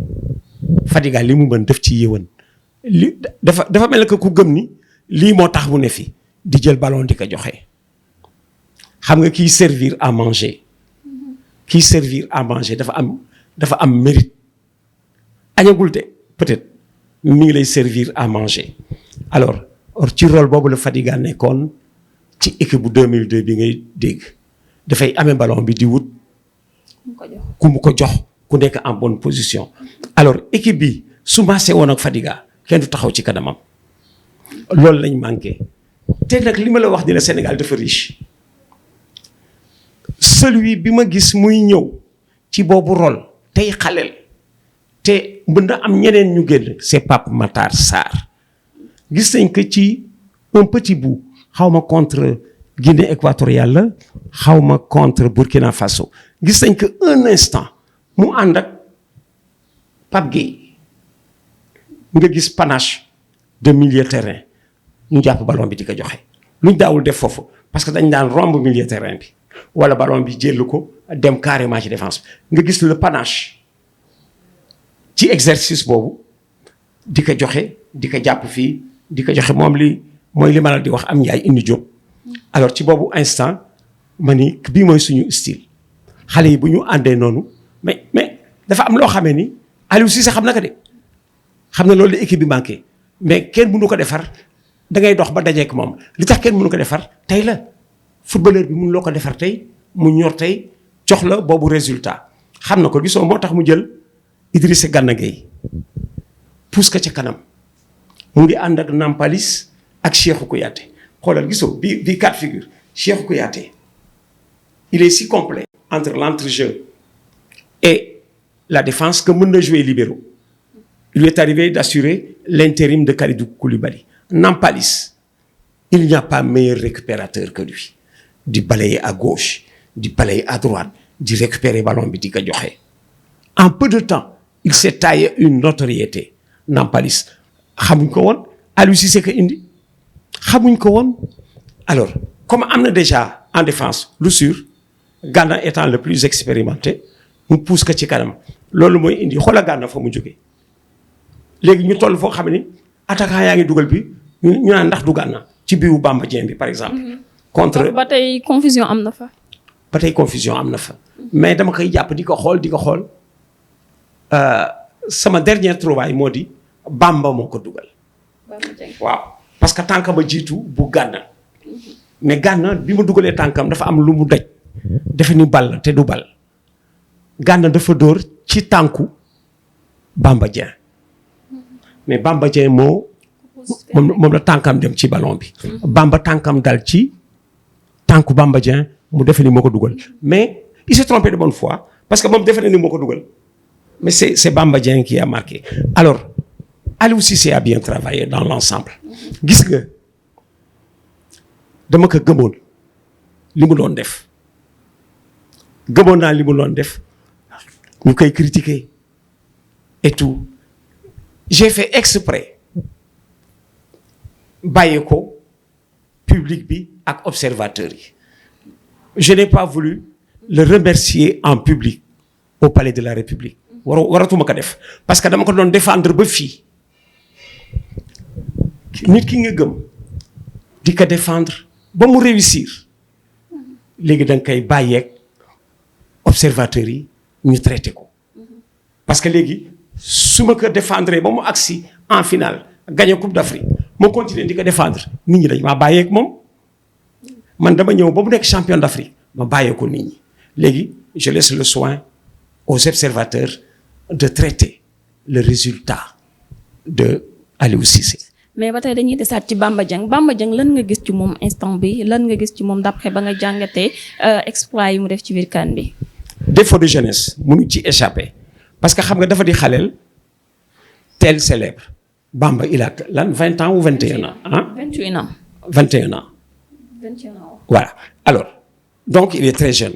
Fadiga li mu mën daf ci yéwan li dafa mel ne que ku gëm ni lii moo tax mu ne fi di jël ballon di ko joxe xam nga kiy servir à manger dafa am mérite añagul de peut-être mi ngi lay servir à manger alors ci rôle boobu la Fadiga nekkoon ci équipe bu 2002 bi ngay dégg dafay amee ballon bi di wut ku mu ko jox ku nekk en bonne position alors équipe bi su maasee woon ak Fadiga kenn du taxaw ci kanamam loolu lañ manqué te nag li ma la wax ni la Sénégal dafa riche celui bi ma gis muy ñëw ci boobu rôle tey xaleel te mën na am ñeneen ñu génn c'est Pape Matar Sarr gis nañ que ci un petit bout xaw ma contre Guinée équatoriale la xaw ma contre Burkina Faso gis nañ que un instant mu ànd ak Pape Gueye nga gis panache de milieu terrain ñu jàpp ballon bi di ko joxe luñ daawul def foofu parce que dañ daan romb milieu terrain bi wala ballon bi jël ko dem carrément ci défense nga gis le panache ci exercice boobu di ko joxe di ko jàpp fii di ko joxe moom li mooy li ma la di wax am Ndiaye indi Diop. alors ci boobu instant ma ni bii mooy suñu style xale yi bu ñu àndee noonu mais dafa am loo xamee ni Aliou Cissé xam na ko de xam na loolu la équipe bi manqué mais kenn mënu ko defar da ngay dox ba dajeek moom li tax kenn mënu ko defar tey la footballeur bi mënu loo ko defar tey mu ñor tey jox la boobu résultat xam na ko gisoo moo tax mu jël Idrissa Gana Gueye pousse ko ca kanam mu ngi ànd ak Nampalis ak Cheikhou Kouyaté xoolal gisoo bii quatre figure Cheikhou Kouyaté il est si complet entre l'entrejeu et la défense que mën na jouer libéraux. Il lui est arrivé d'assurer l'intérim de Kalidou Koulibaly. Nampalis, il n'y a pas meilleur récupérateur que lui. Du balayer à gauche, du balayer à droite, du récupérer ballon bi di ko joxe. En peu de temps, il s'est taillé une notoriété. Nampalis xamuñ ko woon Aliou Cissé ko indi xamuñ ko woon alors comme am na déjà en défense lu sûr Gana étant le plus expérimenté mu pousse ko ci kanam loolu mooy indi xoola Gana fa mu jógee léegi ñu toll foo xam ni attaquant yaa ngi dugal bi ñu naan ndax du Gana ci biiwu Bamba Dieng bi par exemple. contre ba tey confusion am na fa. ba tey confusion am na fa. mais dama koy jàpp di ko xool sama dernière trouvaille moo di Bamba moo ko dugal. waaw parce que tànkam a jiitu bu Gana mais Gana bi mu dugalee tànkam dafa am lu mu daj defe ni bal te du bal Gana dafa dóor ci tànku Bamba Dieng mais Bamba Dieng moom la tànkam dem ci ballon bi. Bamba tànkam dal ci tànku Bamba Dieng mu defe ni moo ko dugal mais il s'est trompé de bonne foi parce que moom defe na ni moo ko dugal mais c'est Bamba Dieng qui a marqué. alors Aliou Cissé a bien travaillé dans l'ensemble gis nga dama ko gëmoon li mu doon def gëmoon naa li mu doon def ñu koy critiquer et tout j'ai fait exprès bàyyi ko public bi ak observateurs yi je n'ai pas voulu le remercier en public au palais de la République waratuma ko def parce que dama ko doon défendre ba fii nit ki nga gëm di ko défendre ba mu réussir léegi da nga koy bàyyeeg observateurs yi ñu traité ko parce que léegi su ma ko défendre ba mu agsi en finale gagné coupe d'Afrique moo continuer di ko défendre nit ñi dañ maa bàyyeeg moom man dama ñëw ba mu nekk champion d'Afrique ma bàyyee ko nit ñi léegi je laisse le soin aux observateurs de traiter le résultat de Aliou Cissé. mais ba tey dañuy desaat ci Bamba Dieng lan nga gis ci moom instant bi lan nga gis ci moom d'après ba nga jàngatee exploit yi mu def ci biir CAN bi. défaut de jeunesse mënu ci échapper parce que xam nga dafa di xaleel tel célèbre Bamba il a lan 20 ans ou 21 ans ah. 21 ans. 21 ans. 21 ans. voilà alors donc il est très jeune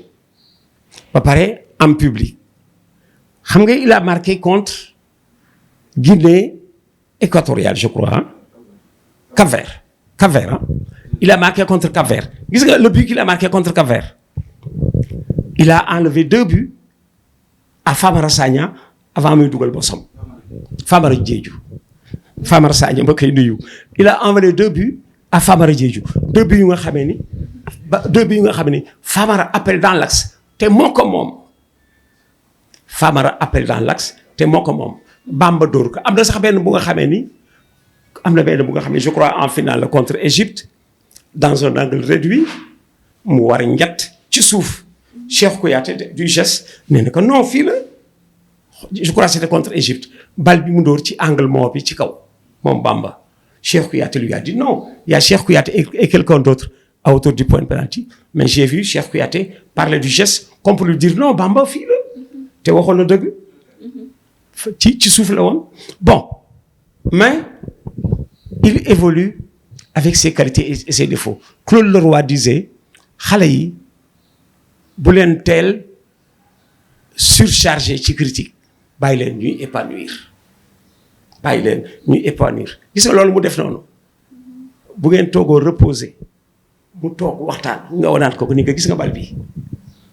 ba pare en public xam nga il a marqué contre Guinée équatoriale je crois ah. Cap-Vert ah il a marqué contre Cap-Vert gis nga le but qu'il a marqué contre Cap-Vert il a enlevé 2 buts à Famara Sagna avant muy dugal bosam Famara Diédhiou Famara Sagna ba koy nuyu il a enlevé 2 buts à Famara Diédhiou 2 buts yu nga xamee ni Famara appelle dans l'axe te moo ko moom Famara appelle dans l'axe te moo ko moom Bamba dóor ko am na sax benn bu nga xamee ni je crois en finale contre Égypte dans un angle réduit mu war a njett ci suuf Cheikh Kouyaté du geste nee na ko non fii la je crois c'était contre Égypte bal bi mu dóor ci angle moo bi ci kaw moom Bamba Cheikh Kouyaté lui a dit non il y a Cheikh Kouyaté et quelqu'un d'autre à hauteur du point de penalty mais j'ai vu Cheikh Kouyaté parler du geste comme pour lui dire non Bamba fii la te waxoon na dëgg ci suuf la woon bon mais il évolue avec ses qualités et ses défauts Claude Leroy disait xale yi bu leen teel surchargé ci critique bàyyi leen ñuy épanouir gis nga loolu mu def noonu bu ngeen toogoo reposer mu toog waxtaan nga wanaat ko ni nga gis nga bal bi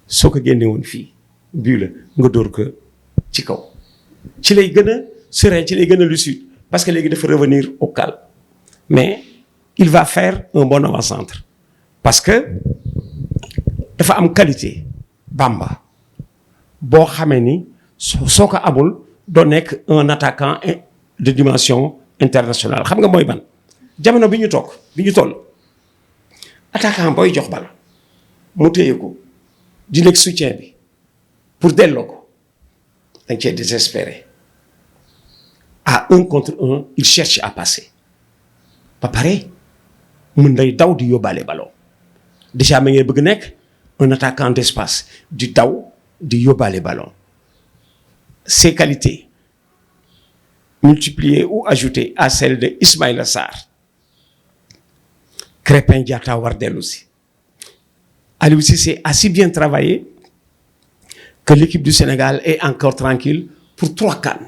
soo ko génne woon fii bii la nga dóor ko ci kaw ci lay gën a serein ci lay gën a lucide parce que léegi dafa revenir au calme mais il va faire un bon avant-centre parce que dafa am qualité Bamba boo xamee ni soo ko amul doo nekk un attaquant de dimension internationale xam nga mooy ban jamono bi ñu toll attaquant booy jox bal mu téye ko di nekk soutien bi pour delloo ko dañ cee désespéré à 1 contre 1 il cherche à passer ba pare mën day daw di yóbbaale ballon déjà ma ngay bëgg nekk un attaquant d'espace di daw di yóbbaale ballon ses qualités multipliées ou ajoutées à celles de Ismaïla Sarr Krépin Diatta war dellu si Aliou Cissé a si bien travaillé que l'équipe du Sénégal est encore tranquille pour 3 CAN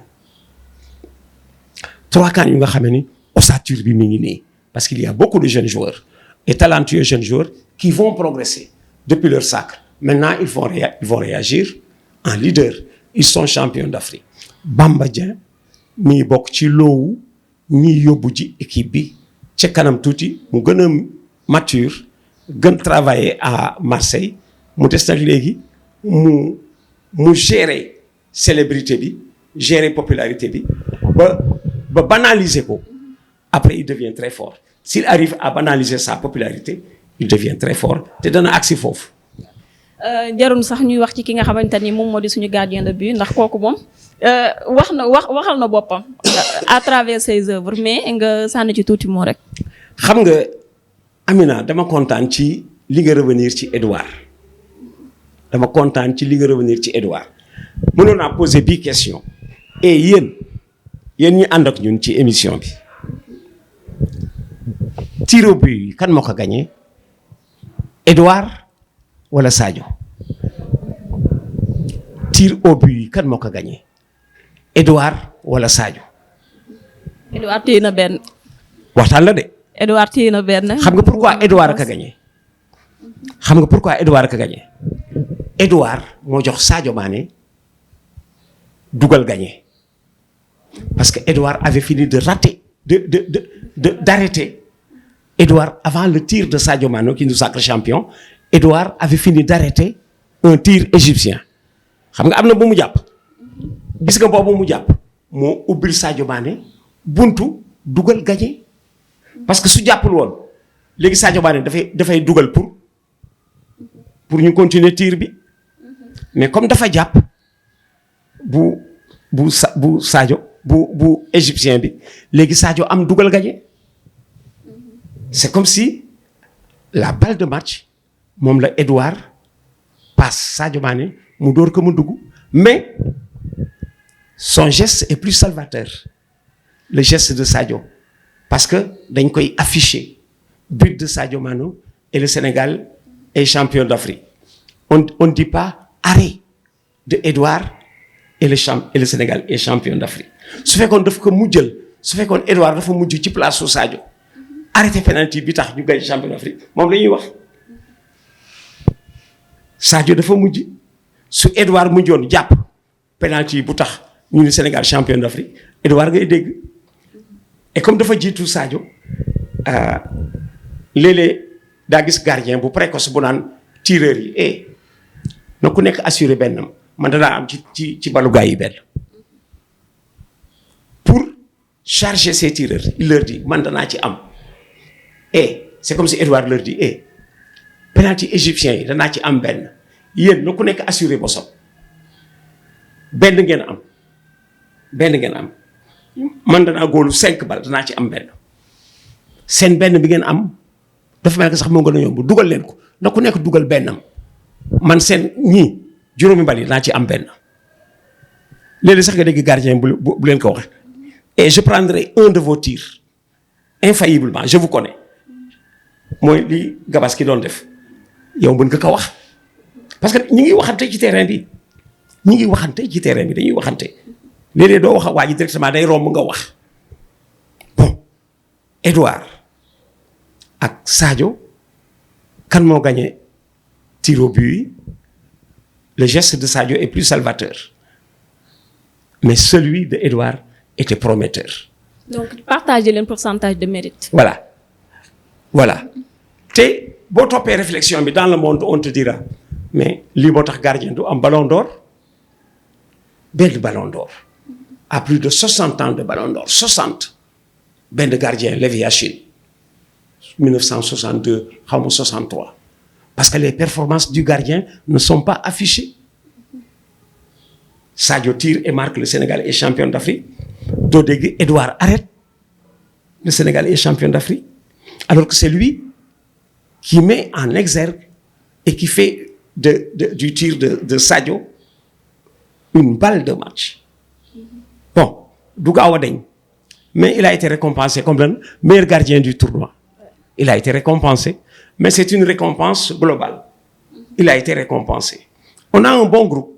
yu nga xam ni ossature bi mi ngi nii parce qu'il y a beaucoup de jeunes joueurs et talentueux jeunes joueurs qui vont progresser depuis leur sacre. Maintenant, ils vont réagir en leader. Ils sont champions d'Afrique. Bamba Dieng mi bokk ci loowu ñi yóbbu ji équipe bi ca kanam tuuti mu gën a mature gën travailler à Marseille mu des nag léegi mu gérer célébrité bi gérer popularité bi ba banaliser ko après il devient très fort s'il arrive à banaliser sa popularité il devient très fort te dana agsi foofu. jarul sax ñuy wax ci ki nga xamante ni moom moo di suñu gardien de but ndax kooku moom waxal na boppam à travers ses œuvres mais nga sànni ci tuuti moo rek. xam nga Amina dama kontaan ci li nga revenir ci Edouard mënoon naa poser bii question et yéen ñi ànd ak ñun ci émission bi tir au but yi kan moo ko gagné Edouard wala Sadio tir au but yi kan moo ko gagné Edouard wala Sadio. Edouard téye na benn. waxtaan la de. Edouard téye na benn. xam nga pourquoi Edouard ka gagné. Edouard moo jox Sadio Mané dugal gagné parce que Edouard avait fini de rater d'arrêter. Edouard avant le tir de Sadio Mané qui nous sacre champion Edouard avait fini d'arrêter un tir égyptien xam nga am na bu mu jàpp gis nga boobu mu jàpp moo ubbil Sadio Mané buntu dugal gagné parce que su jàppul woon léegi Sadio Mané dafay dugal pour ñu continuer tir bi mais comme dafa jàpp bu Sadio bu égyptien bi léegi Sadio am dugal gagné c'est comme si la balle de match moom la Edouard passe Sadio Mané mu door ko mu dugg mais son geste est plus salvateur le geste de Sadio parce que dañ koy afficher but de Sadio Mané et le Sénégal est champion d'Afrique on ne dit pas arrêt de Edouard et le Sénégal est champion d'Afrique su fekkoon Edouard dafa mujj ci place su Sadio arrêté penalty bi tax ñu gagne champion d'Afrique moom la ñuy wax Sadio dafa mujj su Edouard mujjoon jàpp penalty bu tax ñu ni Sénégal champion d'Afrique Edouard ngay dégg et comme dafa jiitu Sadio léeg-léeg daa gis gardien bu précoce bu naan tireur yi na ku nekk assuré benn man danaa am ci balu gaa yi benn pour charger ses tireurs il leur dit man danaa ci am c'est comme si Edouard leur dit penalty égyptien yi danaa ci am benn yéen na ku nekk assuré bosam benn ngeen am man danaa góolu 5 bal danaa ci am benn seen benn bi ngeen am dafa mel que sax moo gën a yomb dugal leen ko na ku nekk dugal bennam man seen ñii juróomi bal yi danaa ci am benn léeg-léeg sax nga dégg gardien bu leen ko waxe et je prendrai un de vos tirs infailliblement je vous connais mooy li Gabaski doon def yow mën nga ko wax parce que ñi ngi waxante ci terrain bi dañuy waxante léeg-léeg doo wax ak waa ji directement day romb nga wax bon Edouard ak Sadio kan moo gagné tir au but le geste de Sadio est plus salvateur mais celui de Edouard était prometteur donc partager leen pourcentage de mérite. voilà te boo toppee réflexion bi dans le monde on te dira mais lii moo tax gardien du am ballon d'or benn ballon d'or à plus de 60 ans de ballon d'or 60 benn gardien Levi Yachine 1962 xaw ma 63 parce que les performances du gardien ne sont pas affichées. Sadio tire et marque, le Sénégal est champion d'Afrique. doo dégg Edouard arrête, le Sénégal est champion d'Afrique. Alors que c'est lui qui met en exergue et qui fait du tir de Sadio une balle de match. Bon, du gaaw a dañ mais il a été récompensé comme le meilleur gardien du tournoi. Il a été récompensé, mais c'est une récompense globale. Il a été récompensé. On a un bon groupe.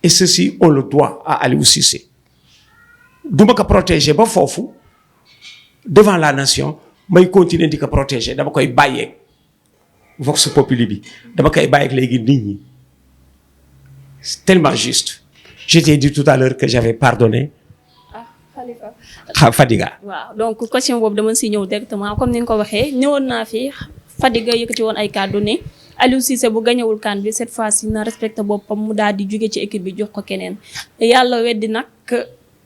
Et ceci, on le doit à Aliou Cissé. Du ma ko protéger ba foofu devant la nation may continuer di ko protéger dama koy bàyyeeg vox populi bi dama koy bàyyeeg léegi nit ñi. C'est tellement juste. Je t'ai dit tout à l'heure que j'avais pardonné. Fadiga. waaw donc question boobu dama si ñëw directement comme ni nga ko waxee ñëwoon naa fi Fadiga yëkkati woon ay kàddu ne Aliou Cissé bu gañewul CAN bi cette fois-ci na respecté boppam mu daal di jóge ci équipe bi jox ko keneen yàlla weddi nag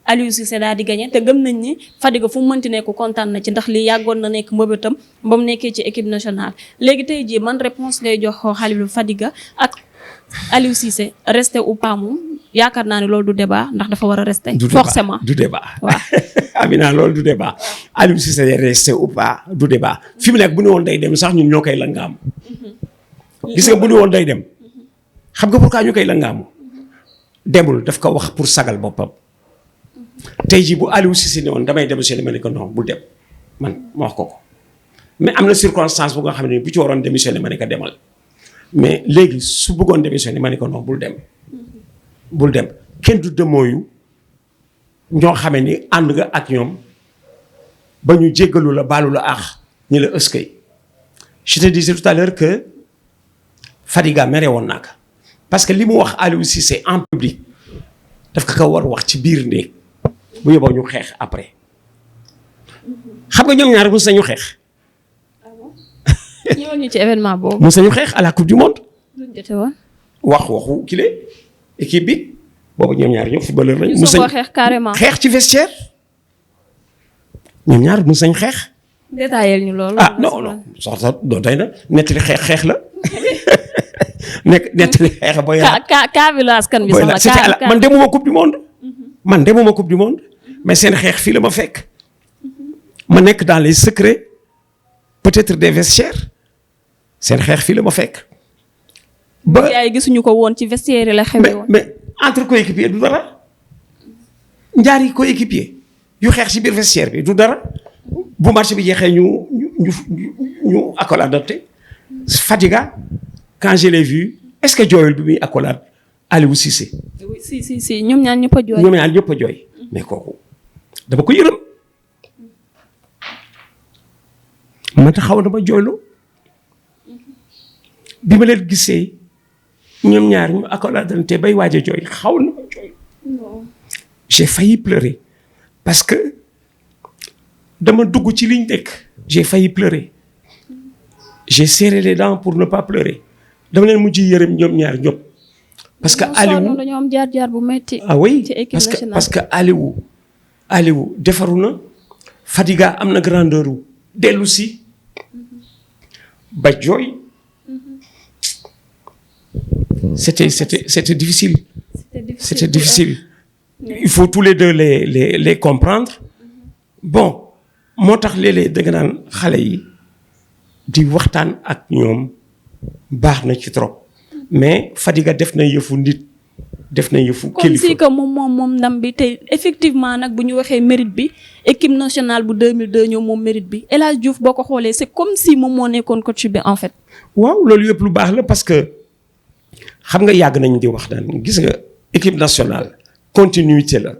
Aliou Cissé daal di gañe te gëm nañ ni Fadiga fu mu mënti nekk kontaan na ci ndax lii yàggoon na nekk mbëbëtam ba mu nekkee ci équipe nationale. léegi tey jii man réponse ngay jox Khalilou Fadiga ak Aliou Cissé resté ou pas moom yaakaar naa ne loolu du débat ndax dafa war a resté. Forcément du débat waaw. Amina loolu du débat Aliou Cissé resté ou pas du débat fi mu nekk bu ñu woon day dem sax ñun ñoo koy langaam. gis nga bu ñu woon day dem xam nga pourquoi ñu koy langaamu demul daf ko wax pour sagal boppam. tey jii bu Aliou Cissé ne woon damay démissionner ma ne ko non bul dem man ma wax ko mais am na circonstance bu nga xam ne bu ci waroon démissionner ma ne ko demal mais léegi su bëggoon démissionner ma ne ko non bul dem kenn du demooyu ñoo xamee ni ànd nga ak ñoom ba ñu jéggalu la baalu la aax ñi la ëskay. Je te disais tout à l'heure que Fadiga mere woon naa ko parce que li mu wax Aliou Cissé en public daf ko war wax ci biir néeg bu yóbboo ñu xeex après xam nga ñoom ñaar mos nañu xeex. ñëwoon ñu ci événement boobu. mos nañu xeex à la coupe du monde. waxu kile équipe bi boobu ñoom ñaar ñëpp footballeur lañu. mos nañu xeex carrément. xeex ci vestiaire ñoom ñaar mos nañu xeex. détaillé ñu loolu. non soxna doo day na nettali xeex la. nettali xeex ba yaa. cas bi la askan bi sama man demuma coupe du monde. mais seen xeex fii la ma fekk. ma nekk dans les secrets peut-être des vestiaires seen xeex fii la ma fekk. ba yaay gisuñu ko woon ci vestiaire la xewee woon. mais entre coéquipier du dara ñaari coéquipier yu xeex ci biir vestiaire bi du dara bu match bi jeexee ñu accoladate. Fadiga quand je l'ai vu est-ce que jooyul bi muy accolade Aliou Cissé. oui si ñoom ñaar ñëpp a jooy. mais kooku dama ko yërëm man xaw na ma jooyloo bi ma leen gisee ñoom ñaar ñu accoladante bay waaj a jooy xaw na ma jooy. j'ai failli pleurer parce que dama dugg ci liñ nekk. j'ai failli pleurer j'ai serré les dents pour ne pas pleurer dama leen mujj yërëm ñoom ñaar ñëpp. parce que Aliou dañoo am jaar-jaar bu metti. ah oui parce que Aliou defaru na Fadiga am na grandeur wu dellu si ba jooy. C'était difficile. C'était difficile. Il faut tous les deux les comprendre. Bon moo tax léeg-léeg da nga naan xale yi di waxtaan ak ñoom baax na ci trop mais Fadiga def na yëfu nit def na yëfu kilifa. comme si que moom ndam bi te effectivement nag bu ñu waxee mérite bi équipe nationale bu 2002 ñoom moom mérite bi El Hadj Diouf boo ko xoolee c'est comme si moom moo nekkoon coach bi en fait. waaw loolu yëpp lu baax la parce que xam nga yàgg nañ di wax daan gis nga équipe nationale continuité la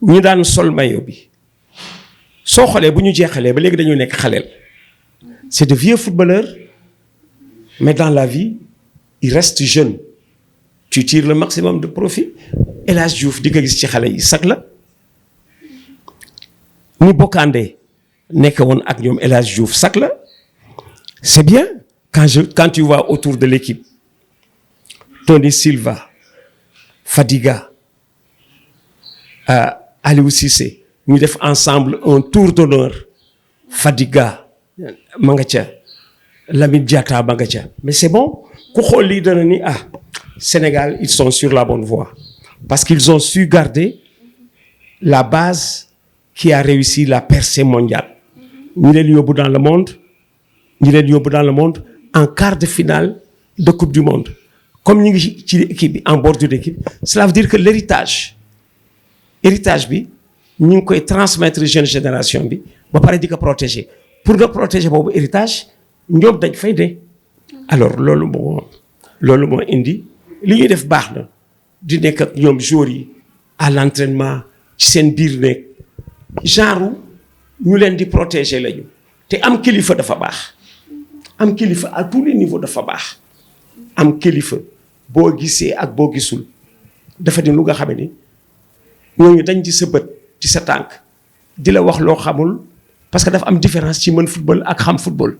ñi daan sol maillot bi soo xoolee bu ñu jeexalee ba léegi dañoo nekk xaleel c'est de vieux footballeurs mais dans la vie ils restent jeunes tu tires le maximum de profit El Hadj Diouf di ko gis ci xale yi sax la ni Bokandé nekk woon ak ñoom El Hadj Diouf sax la c'est bien quand tu vois autour de l'équipe Tony Silva Fadiga Aliou Cissé ñu def ensemble un tour d'honneur Fadiga ma nga ca Lamine Diatta ma nga ca mais c'est bon ku xool lii dana ni Sénégal ils sont sur la bonne voie parce qu'ils ont su garder la base qui a réussi la percée mondiale ñi leen yóbbu dans le monde en quart de finale de coupe du monde comme ñu ngi ci équipe bi en bordure d'équipe cela veut dire que l'héritage bi ñu ngi koy transmettre jeune génération bi ba pare di ko protéger pour nga protéger boobu héritage ñoom dañ fay de alors loolu moo indi li ñuy def baax na di nekk ak ñoom joueurs yi à l'entraînement ci seen biir nekk genre ñu leen di protéger lañu te am kilifa dafa baax am kilifa à tous les niveaux dafa baax am kilifa boo gisee ak boo gisul dafa di lu nga xam ni ñooñu dañ ci sa bët ci sa tànk di la wax loo xamul parce que dafa am différence ci mën football ak xam football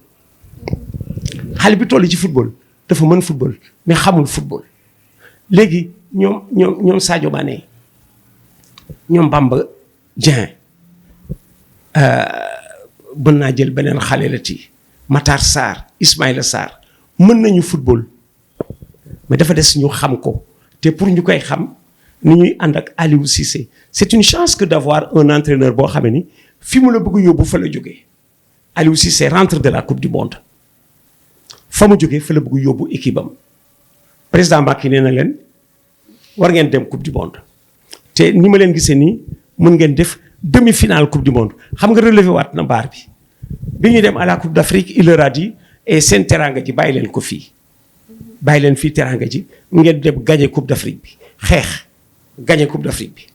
xale bi toll ci football dafa mën football mais xamul football léegi ñoom Sadio Mané ñoom Bamba Dieng mën naa jël beneen xale la ci Matar Sarr Ismaïla Sarr mën nañu football mais dafa des ñu xam ko te pour ñu koy xam ni ñuy ànd ak Aliou Cissé c'est une chance que d'avoir un entraîneur boo xamee ni fi mu la bëgg yóbbu fa la jógee Aliou Cissé rentre de la coupe du monde fa mu jógee fa la bëgg yóbbu équipe am président Macky nee na leen war ngeen dem coupe du monde te ni ma leen gisee nii mën ngeen def demi-finale coupe du monde xam nga relevé waat na baar bi ñuy dem à la coupe d'Afrique il leur a dit et seen teranga ji bàyyi leen ko fii bàyyi leen fii teranga ji ngeen dem gagner coupe d'Afrique bi xeex gagner coupe d'Afrique bi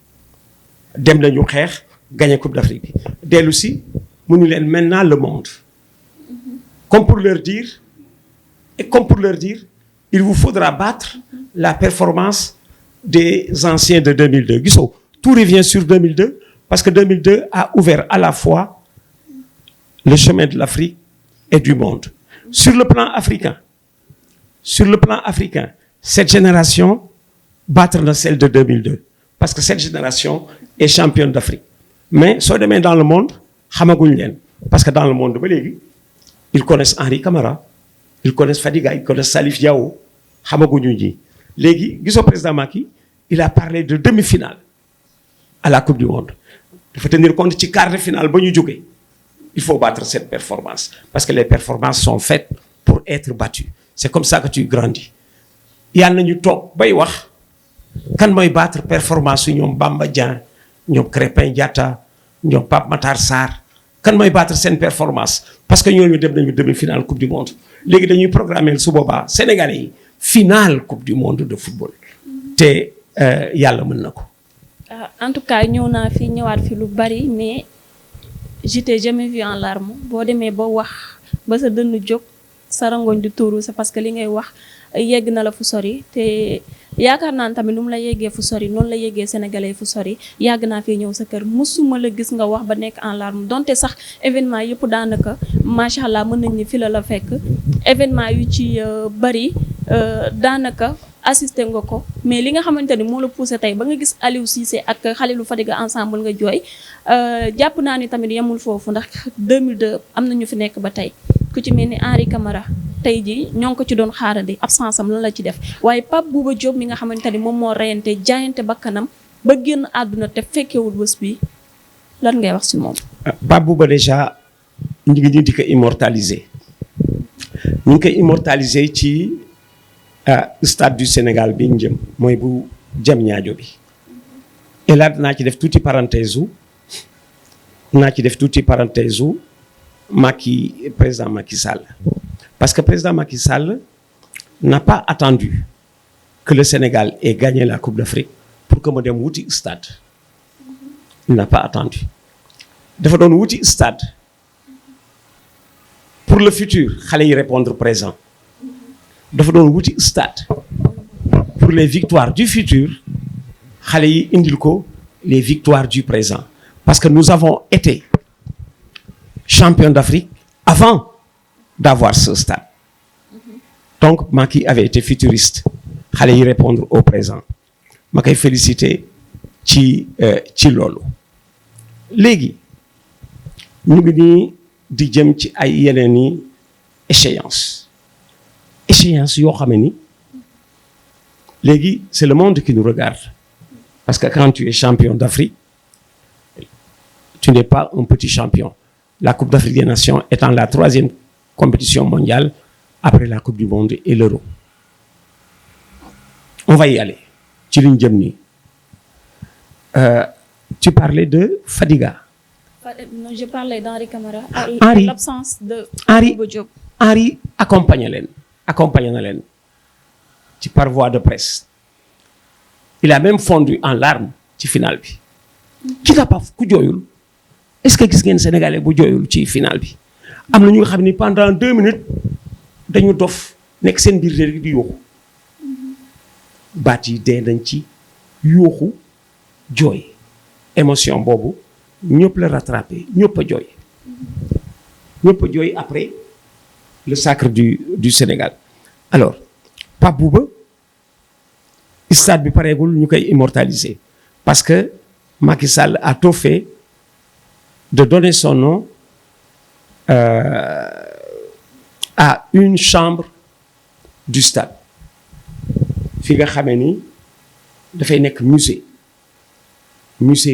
dem nañu xeex gagner coupe d'Afrique bi dellu si mu ñu leen maintenant le monde comme pour leur dire il vous faudra battre la performance des anciens de 2002 gisoo tout revient sur 2002 parce que 2002 a ouvert à la fois le chemin de l'Afrique et du monde sur le plan africain cette génération battre na celle de 2002 parce que cette génération est championne d'Afrique mais soo demee dans le monde xamaguñ leen parce que dans le monde ba léegi ils connaissent Henri Camara ils connaissent Fadiga ils connaissent Salif Diao xamaguñu ñi léegi gisoo président Macky il a parlé de demi-finale à la coupe du monde dafa tenir compte ci quart de finale ba ñu jógee il faut battre cette performance parce que les performances sont faites pour être battues c'est comme ça que tu grandis yàlla nañu toog bay wax kan mooy battre performance su ñoom Bamba Dieng ñoom Crépin Diatta ñoom Pape Matar Sarr kan mooy battre seen performance parce que ñooñu dem nañu demi-finale coupe du monde léegi dañuy programmer su boobaa Sénégalais yi finale coupe du monde de football te yàlla mën na ko. En tout cas ñëw naa fi ñëwaat fi lu bari mais je t'ai jamais vu en larmes boo demee ba wax ba sa dënn jóg sa rangoñ du tuuru c'est parce que li ngay wax yegg na la fu sori te yaakaar naa tamit nu mu la yeggee fu sori noonu la yeggee sénégalais fu sori yàgg naa fi ñëw sa kër musuma la gis nga wax ba nekk en larmes donte sax événement yëpp daanaka macha allah mën nañ ni fi la fekk événement yu ci bari daanaka assisté nga ko mais li nga xamante ni moo la poussé tey ba nga gis Aliou Cissé ak Khalilou Fadiga ensemble nga jooy jàpp naa ni tamit yemul foofu ndax 2002 am na ñu fi nekk ba tey ku ci mel ni Henri Camara tey jii ñoo ngi ko ci doon xaarandi absence am lan la ci def waaye Pape Bouba Diop mi nga xamante ni moom moo reyante jaayante bakkanam ba génn àdduna te fekkewul bés bi lan ngay wax ci moom. Pape Bouba déjà ñu ngi nii di ko immortaliser ñu ngi koy immortaliser ci stade du Sénégal bi ñu jëm mooy bu Diamniadio bi et là naa ci def tuuti parenthèse Macky président Macky Sall parce que président Macky Sall n'a pas attendu que le Sénégal ait gagné la Coupe d'Afrique pour que mu dem wuti stade il n'a pas attendu dafa doon wuti stade pour le futur xale yi répondre présent dafa doon wuti stade pour les victoires du futur xale yi indil ko les victoires du présent parce que nous avons été champions d'Afrique avant d'avoir ce stade donc Macky avait été futuriste xale yi répondre au présent ma koy féliciter ci loolu léegi ñu ngi nii di jëm ci ay yeneen i échéance yoo xam ne ni léegi c'est le monde qui nous regarde parce que quand tu es champion d'Afrique tu n'es pas un petit champion la Coupe d'Afrique des Nations étant la 3e compétition mondiale après la Coupe du Monde et l'Euro on va y aller ci liñ jëm nii tu parlais de Fadiga. Non, je parlais d'Henri Camara. Henri l'absence de Henri Diop. Henri accompagné na leen ci par voie de presse il a même fondu en larmes ci finale bi ci n'a pas ku jooyul est-ce que gis ngeen sénégalais bu jooyul ci finale bi am na ñu nga xam ni pendant 2 minutes dañu dof nekk seen biir réer di yuuxu baat yi dee nañ ci yuuxu jooy émotion boobu ñëpp la rattrapé ñëpp a jooy après le sacre du Sénégal alors Pape Bouba stade bi pareegul ñu koy immortaliser parce que Macky Sall a tout fait de donner son nom à une chambre du stade fi nga xamee ni dafay nekk musée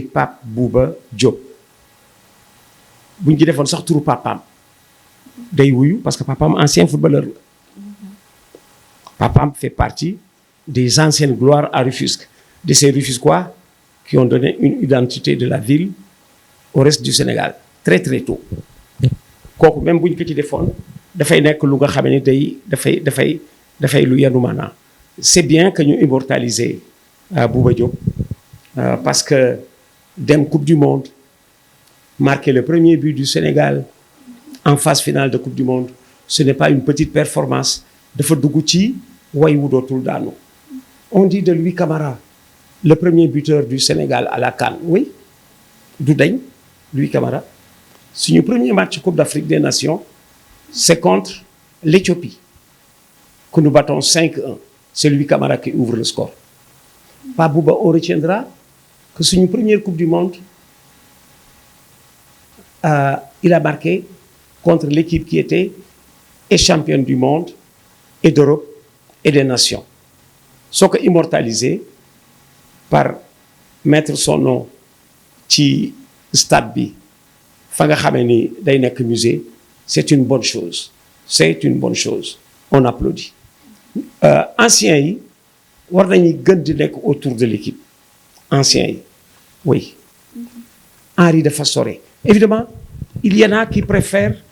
Pape Bouba Diop bu ñu ci defoon sax turu papaam day wuyu parce que papaam ancien footballeur la papaam fait partie des anciennes gloires à Rufisque de ces Rufisquois qui ont donné une identité de la ville au reste du Sénégal très très tôt kooku même bu ñu ko ci defoon dafay nekk lu nga xam ne dafay lu yanu maanaam c'est bien que ñu immortaliser Bouba Diop parce que dem Coupe du Monde marquer le premier but du Sénégal en phase finale de Coupe du Monde ce n'est pas une petite performance dafa dugg ci way wu dootul daanu on dit de Louis Camara le premier buteur du Sénégal à la CAN oui du dañ Louis Camara suñu premier match Coupe d'Afrique des Nations c'est contre l'Éthiopie que nous battons 5-1 c'est Louis Camara qui ouvre le score Pape Bouba on retiendra que suñu première Coupe du Monde il a marqué contre l'équipe qui était et championne du monde et d'Europe et des nations soo ko immortalisé par mettre son nom ci stade bi fa nga xamee ni day nekk musée c'est une bonne chose on applaudit anciens yi war nañu gën di nekk autour de l'équipe anciens yi oui Henri dafa sore évidemment il y en a qui préfèrent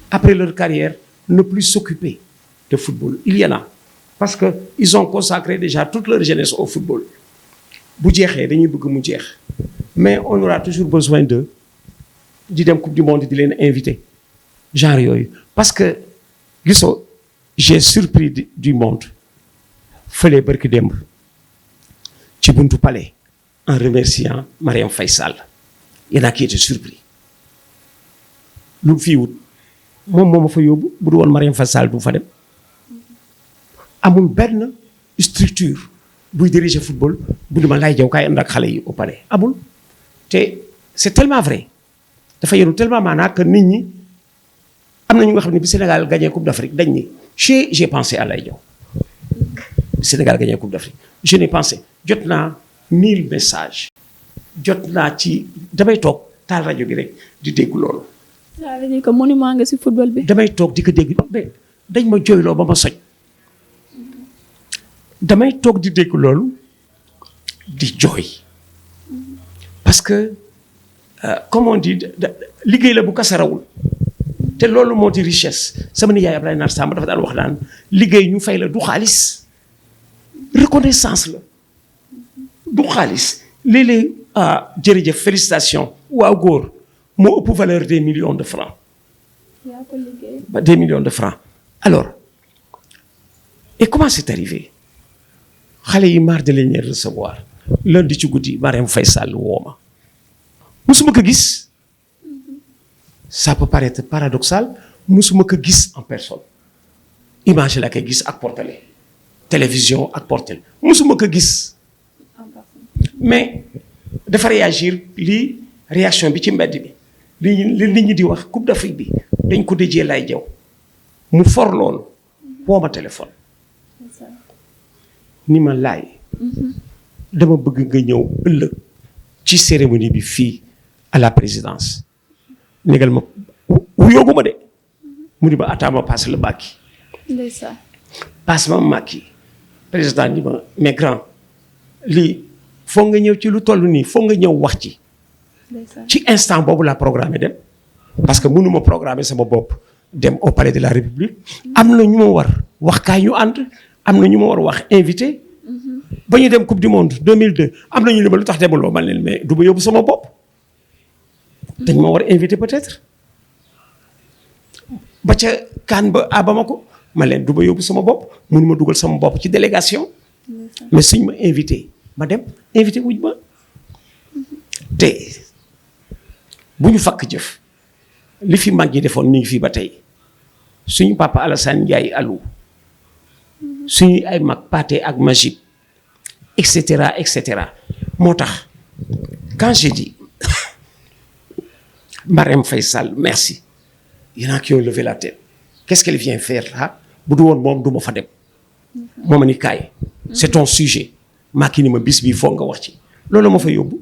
après leur carrière ne plus s'occuper de football il y en a parce que ils ont consacré déjà toute leur jeunesse au football bu jeexee dañuy bëgg mu jeex mais on aura toujours besoin de di dem Coupe du Monde di leen inviter genre yooyu parce que gisoo j'ai surpris du monde fële barki démb ci buntu palais en remerciant Marième Faye Sall il y en a qui étaient surpris lu mu fii wut moom moo ma fa yóbbu bu du woon Marième Faye Sall du fa dem amul benn structure buy diriger football bu duma lay jaw kaay ànd ak xale yi au palais amul te c'est tellement vrai dafa yenu tellement maanaa que nit ñi am na ñu nga xam ne bi Sénégal gagné Coupe d'Afrique dañ ni j'ai pensé à Lay Diaw Sénégal gagné Coupe d'Afrique je n'ai pensé jot naa 1000 messages jot naa ci damay toog taal rajo bi rek di dégg loolu. waaw dañuy ko monument nga ci football bi. damay toog di ko dégg dañ ma jooyloo ba ma soj damay toog di dégg loolu di jooy parce que comme on dit liggéey la bu kasarawul te loolu moo di richesse sama nijaay Ablaye Nar Samb dafa daan wax naan liggéey ñu fay la du xaalis reconnaissance la du xaalis léeg-léeg jërëjëf félicitations waaw góor moo ëpp valeur des millions de francs des millions de francs alors et comment c'est arrivé xale yi marre de leen recevoir lundi ci guddi Marème Faye Sall woo ma musuma ko gis ça peut paraître paradoxal musuma ko gis en personne image la koy gis ak portele télévision ak portele musuma ko gis mais dafa réagir lii réaction bi ci mbedd bi li nit ñi di wax Coupe d'Afrique bi dañ ko déjee lay jaw mu for loolu woo ma téléphone ni ma laay dama bëgg nga ñëw ëllëg ci cérémonie bi fii à la présidence négal ma wuyoogu ma de mu di ma attends ma passe le Macky passe ma Macky président ni ma mais grand lii foog nga ñëw ci lu toll nii foog nga ñëw wax ci instant boobu la programmé dem parce que mënuma programmer sama bopp dem au palais de la République am na ñu ma war wax kaay ñu ànd am na ñu ma war wax invité ba ñu dem coupe du monde 2002 am na ñu ne ma lu tax demuloo man leen mais du ma yóbbu sama bopp dañ ma war invité peut-être ba ca kaan ba à Bamako ma leen du ma yóbbu sama bopp mënuma dugal sama bopp ci délégation mais suñ ma invité ma dem invité wuñ ma te bu ñu fakk jëf li fi mag ñi defoon mi ngi fii ba tey suñu papa Alassane Ndiaye Alou suñuy ay mag Pathé ak Magib et cetera moo tax quand j'ai dit Marème Faye Sall merci il y en a qui ont levé la tête qu'est-ce qu'elle vient faire là bu du woon moom du ma fa dem moo ma ni kaay c'est ton sujet maa ki ni ma bis bii foog nga wax ci loolu ma fa yóbbu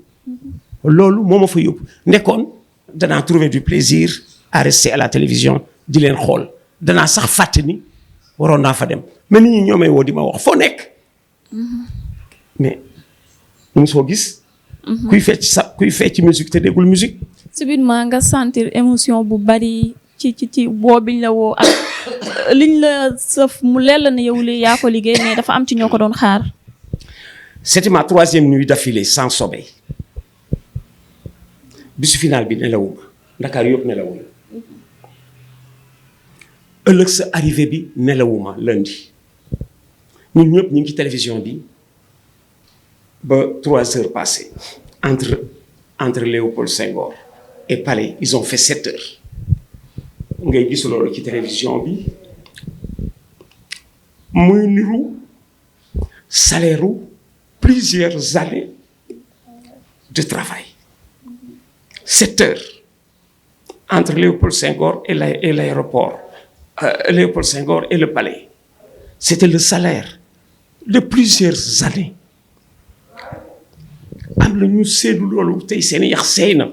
loolu moo ma fa yóbbu nekkoon danaa trouver du plaisir à rester à la télévision di leen xool danaa sax fàtte ni waroon naa fa dem mais nit ñi ñoo may woo di ma wax foo nekk mais mu soo gis kuy fecc musique te déggul musique subitement nga sentir émotion bu bari ci woo biñ la woo ak liñ la sëf mu leer na yow li yaa ko liggéey mais dafa am ci ñoo ko doon xaar. C'était ma 3e nuit d'affilée sans sommeil bisu final bi nelawuma Ndakaar yëpp nelawuma ëllëg sa arrivée bi nelawuma lundi ñun ñëpp ñu ngi ci télévision bi ba 3 heures passées entre Léopold Senghor et Palais ils ont fait 7 heures ngay gis loolu ci télévision bi muy niru salaire u plusieurs années de travail 7 heures entre Léopold Senghor et l'aéroport Léopold Senghor et le palais c'était le salaire de plusieurs années am na ñu seedu loolu tey seen yax seey na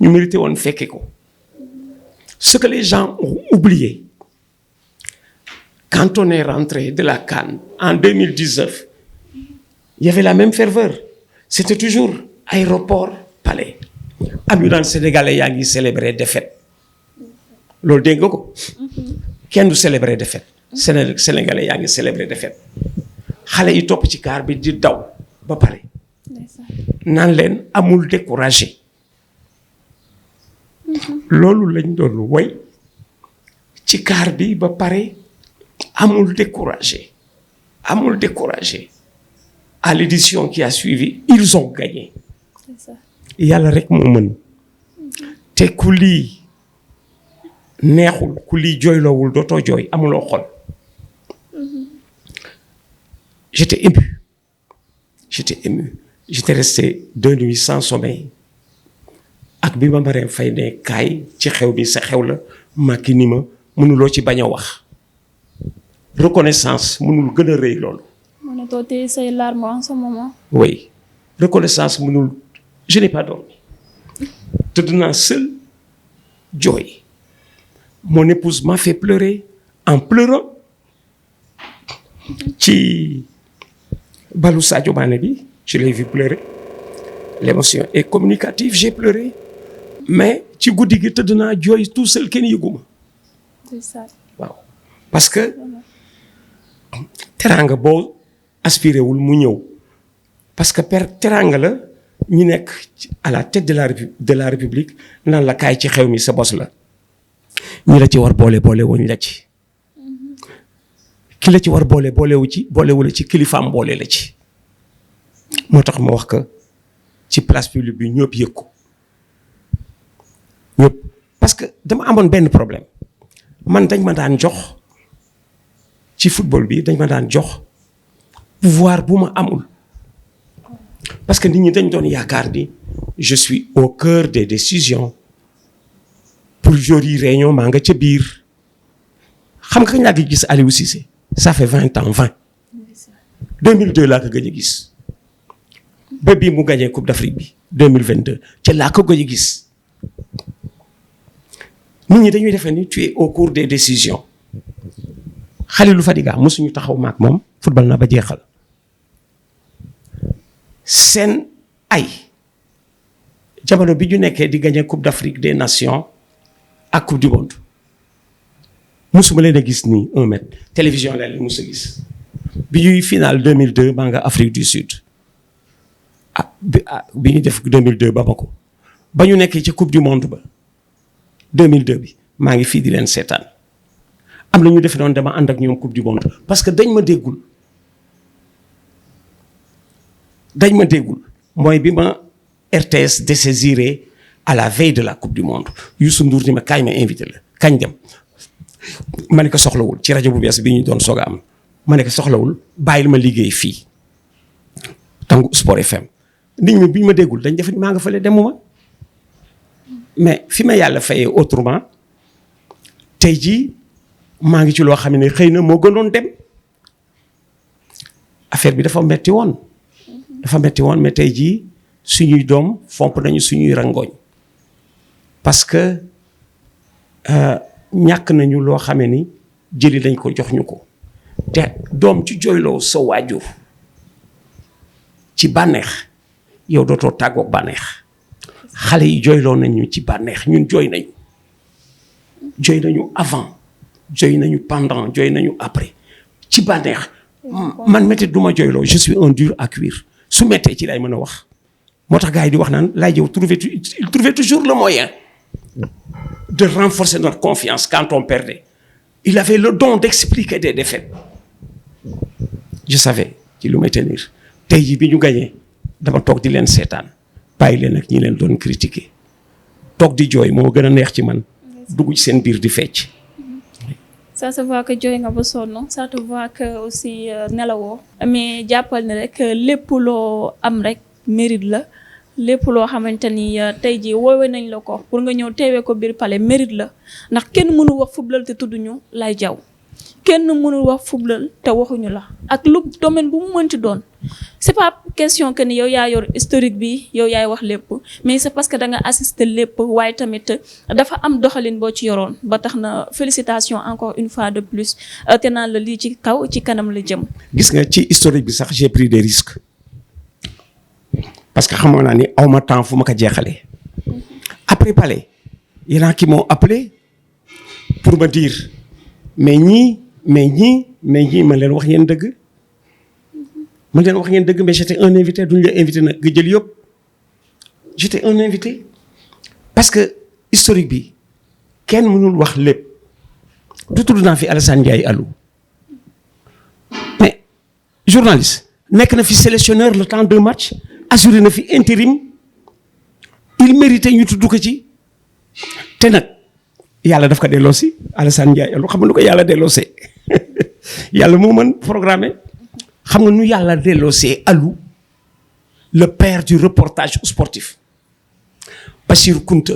ñu mérité woon fekke ko ce que les gens ont oublié quand on est rentré de la CAN en 2019 il y avait la même ferveur c'était toujours aéroport palais am ñu daan sénégalais yaa ngi célébrer défaite loolu dégg nga ko kenn du célébrer défaite sénégalais yaa ngi célébrer défaite xale yi topp ci car bi di daw ba pare naan leen amul découragé loolu lañ doon woy ci car bi ba pare amul découragé à l'édition qui a suivi ils ont gagné yàlla rek moo mën te ku lii neexul ku lii jooyloowul dootoo jooy amuloo xol j'étais ému j'étais resté 2 nuits sans sommeil ak bi ma Marème Faye ne kaay ci xew bi sa xew la Macky ni ma mënuloo ci bañ a wax reconnaissance mënul gën a rëy loolu. mënatoo téye say larmes en ce moment. oui reconnaissance mënul je n'ai pas dormi tëdd naa seul jooy mon épouse m'a fait pleurer en pleurant ci balu Sadio Mané bi je l'ai vu pleurer l'émotion est communicative j'ai pleuré mais ci guddi gi tëdd naa jooy tout seul kenn yëguma waaw parce que teraanga boo aspiré wul mu ñëw parce que teraanga la ñi nekk à la tête de la République naan la kaay ci xew mi sa bos la ñi la ci war boole wuñ la ci ki la ci war boole wu la ci kilifaam boole la ci moo tax ma wax que ci place publique bi ñëpp yëg ko ñëpp parce que dama amoon benn problème man dañ ma daan jox ci football bi dañ ma daan jox pouvoir bu ma amul parce que nit ñi dañ doon yaakaar ni je suis au cœur des décisions pour jour yi réunion maa nga ca biir xam nga kañ laa gis Aliou Cissé ça fait 20 ans 2002 laa ko gëj a gis ba bii mu gagné Coupe d'Afrique bi 2022 ca laa ko gëj a gis nit ñi dañuy defee ni tu es au cours des décisions Khalilou Fadiga mosuñu taxaw maak moom football na ba jeexal seen ay jamono bi ñu nekkee di gagné Coupe d'Afrique des Nations ak Coupe du Monde mosuma leen a gis nii 1 mètre télévision la leen mos a gis bi ñuy final 2002 maa nga Afrique du Sud bi ñu def 2002 Bamako ba ñu nekkee ci Coupe du Monde ba 2002 bi maa ngi fii di leen seetaan am na ñu defe noonu dama ànd ak ñoom Coupe du Monde parce que dañ ma déggul mooy bi ma RTS dessaisiré à la veille de la Coupe du Monde Youssou Ndour ni ma kaay ma invité la kañ dem ma ne ko soxlawul ci rajo bu bees bi ñu doon soog a am ma ne ko soxlawul bàyyil ma liggéey fii Tangu Sport FM nit ñi bi ñu ma déggul dañ defe ni maa nga fële demuma mais fi ma yàlla fayee autrement tey jii maa ngi ci loo xam ne xëy na moo gënoon dem affaire bi dafa metti woon mais tey jii suñuy doom fomp nañu suñuy rangooñ parce que ñàkk nañu loo xamee ni jëli dañ ko jox ñu ko te doom ci jooyloo sa waajur ci bànneex yow dootoo tàggoog bànneex xale yi jooyloo nañu ci bànneex ñun jooy nañu avant jooy nañu pendant jooy nañu après ci bànneex man métti du ma jooyloo je suis un dur à cuire su méttee ci lay mën a wax moo tax gars yi di wax naan laay jëw il trouvait toujours le moyen de renforcer notre confiance quand on perdait il avait le don d'expliquer des défaites je savais ci lu may tenir tey jii bi ñu gagné dama toog di leen seetaan bàyyi leen ak ñi leen doon critiquer toog di jooy moo gën a neex ci man dugg ci seen biir di fecc. ça se voit que jooy nga ba sonn ça te voit que aussi nelawoo mais jàppal ne rek lépp loo am rek mérite la lépp loo xamante ni tey jii woowee nañ la ko pour nga ñëw teewee ko biir palais mérite la ndax kenn mënu wax football te tudduñu Laye Diaw kenn mënul wax football te waxuñu la ak lu domaine bu mu mënti doon c'est pas question que ni yow yaa yor historique bi yow yaay wax lépp mais c'est parce que da nga assister lépp waaye tamit dafa am doxalin boo ci yoroon ba tax na félicitations encore une fois de plus te naan la lii ci kaw ci kanam la jëm. gis nga ci historique bi sax j'ai pris des risques parce que xamoon naa ni awma temps fu ma ko jeexalee après palais il y en a qui m'ont appelé pour me dire mais ñii ma leen wax ngeen dëgg mais j'étais un invité duñu la invité nag nga jël yëpp j'étais un invité parce que historique bi kenn mënul wax lépp du tudd naa fi Alassane Ndiaye Alou mais journaliste nekk na fi sélectionneur le temps d'un match assuré na fi intérim il méritait ñu tudd ko ci te nag yàlla daf ko delloosi Alassane Ndiaye Alou xam nga nu ko yàlla delloosee yàlla moo mën programmer xam nga nu yàlla delloosee Alou le père du reportage sportif Bachir Kounta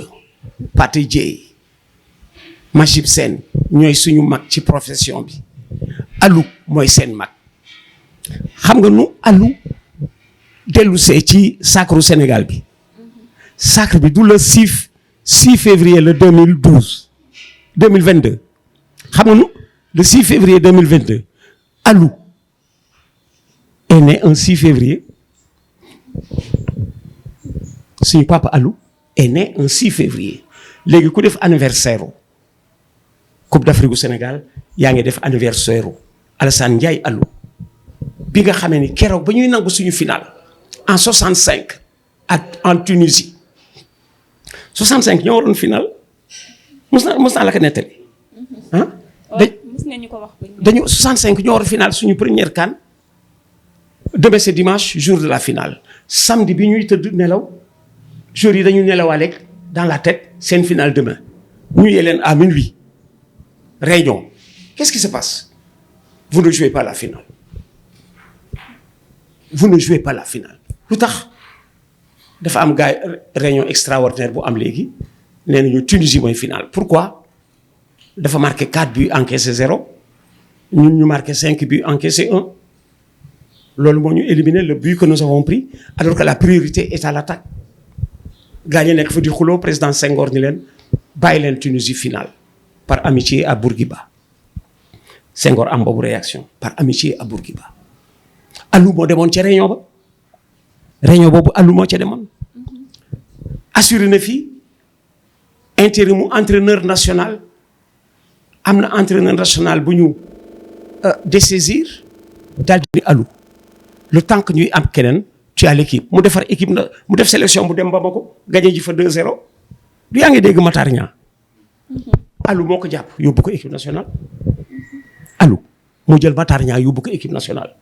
Pathé Dieye Majib Sène ñooy suñu mag ci profession bi Alou mooy seen mag xam nga nu Alou dellusee ci sacre Sénégal bi sacre bi du le 6 février le 2022 xam nga nu le 6 février 2022 Alou est né un 6 février suñu papa Alou est né un 6 février léegi ku def anniversaire Coupe d'Afrique du Sénégal yaa ngi def anniversaire Alassane Ndiaye Alou bi nga xamee ni keroog ba ñuy nangu suñu final en 65 ak en Tunisie 65 ñoo waroon final mos naa la ko nettali ah. mos nga ñu ko wax dañu 65 ñoo waroon final suñu première CAN demain c'est dimanche jour de la finale samedi bi ñuy tëdd nelaw jour yi dañu nelawaale dans la tête c'est une finale demain ñu yee leen à minuit réunion qu'est-ce qui se passe vous ne jouez pas la finale vous ne jouez pas la finale lu tax dafa am gars réunion extraordinaire bu am léegi nee nañu Tunisie mooy finale pourquoi dafa marqué 4 buts encaissé 0 ñun ñu marqué 5 buts encaissé 1 loolu moo ñu éliminé le but que nous avons pris alors que la priorité est à l'attaque gars ñi nekk fa di xuloo président Senghor ni leen bàyyi leen Tunisie finale par amitié à Bourguiba Senghor am boobu réaction par amitié à Bourguiba Alou moo demoon ca réunion ba réunion boobu Alou moo ca demoon assuré na fii intérimu entraîneur national am na entraîneur national bu ñu dessaisir daal di Alou le temps que ñuy am keneen tu as l'équipe mu defar équipe na mu def sélection bu dem Bamako gagné ji fa 2-0 du yaa ngi dégg Matar Niang Alou moo ko jàpp yóbbu ko équipe nationale Alou moo jël Matar Niang yóbbu ko équipe nationale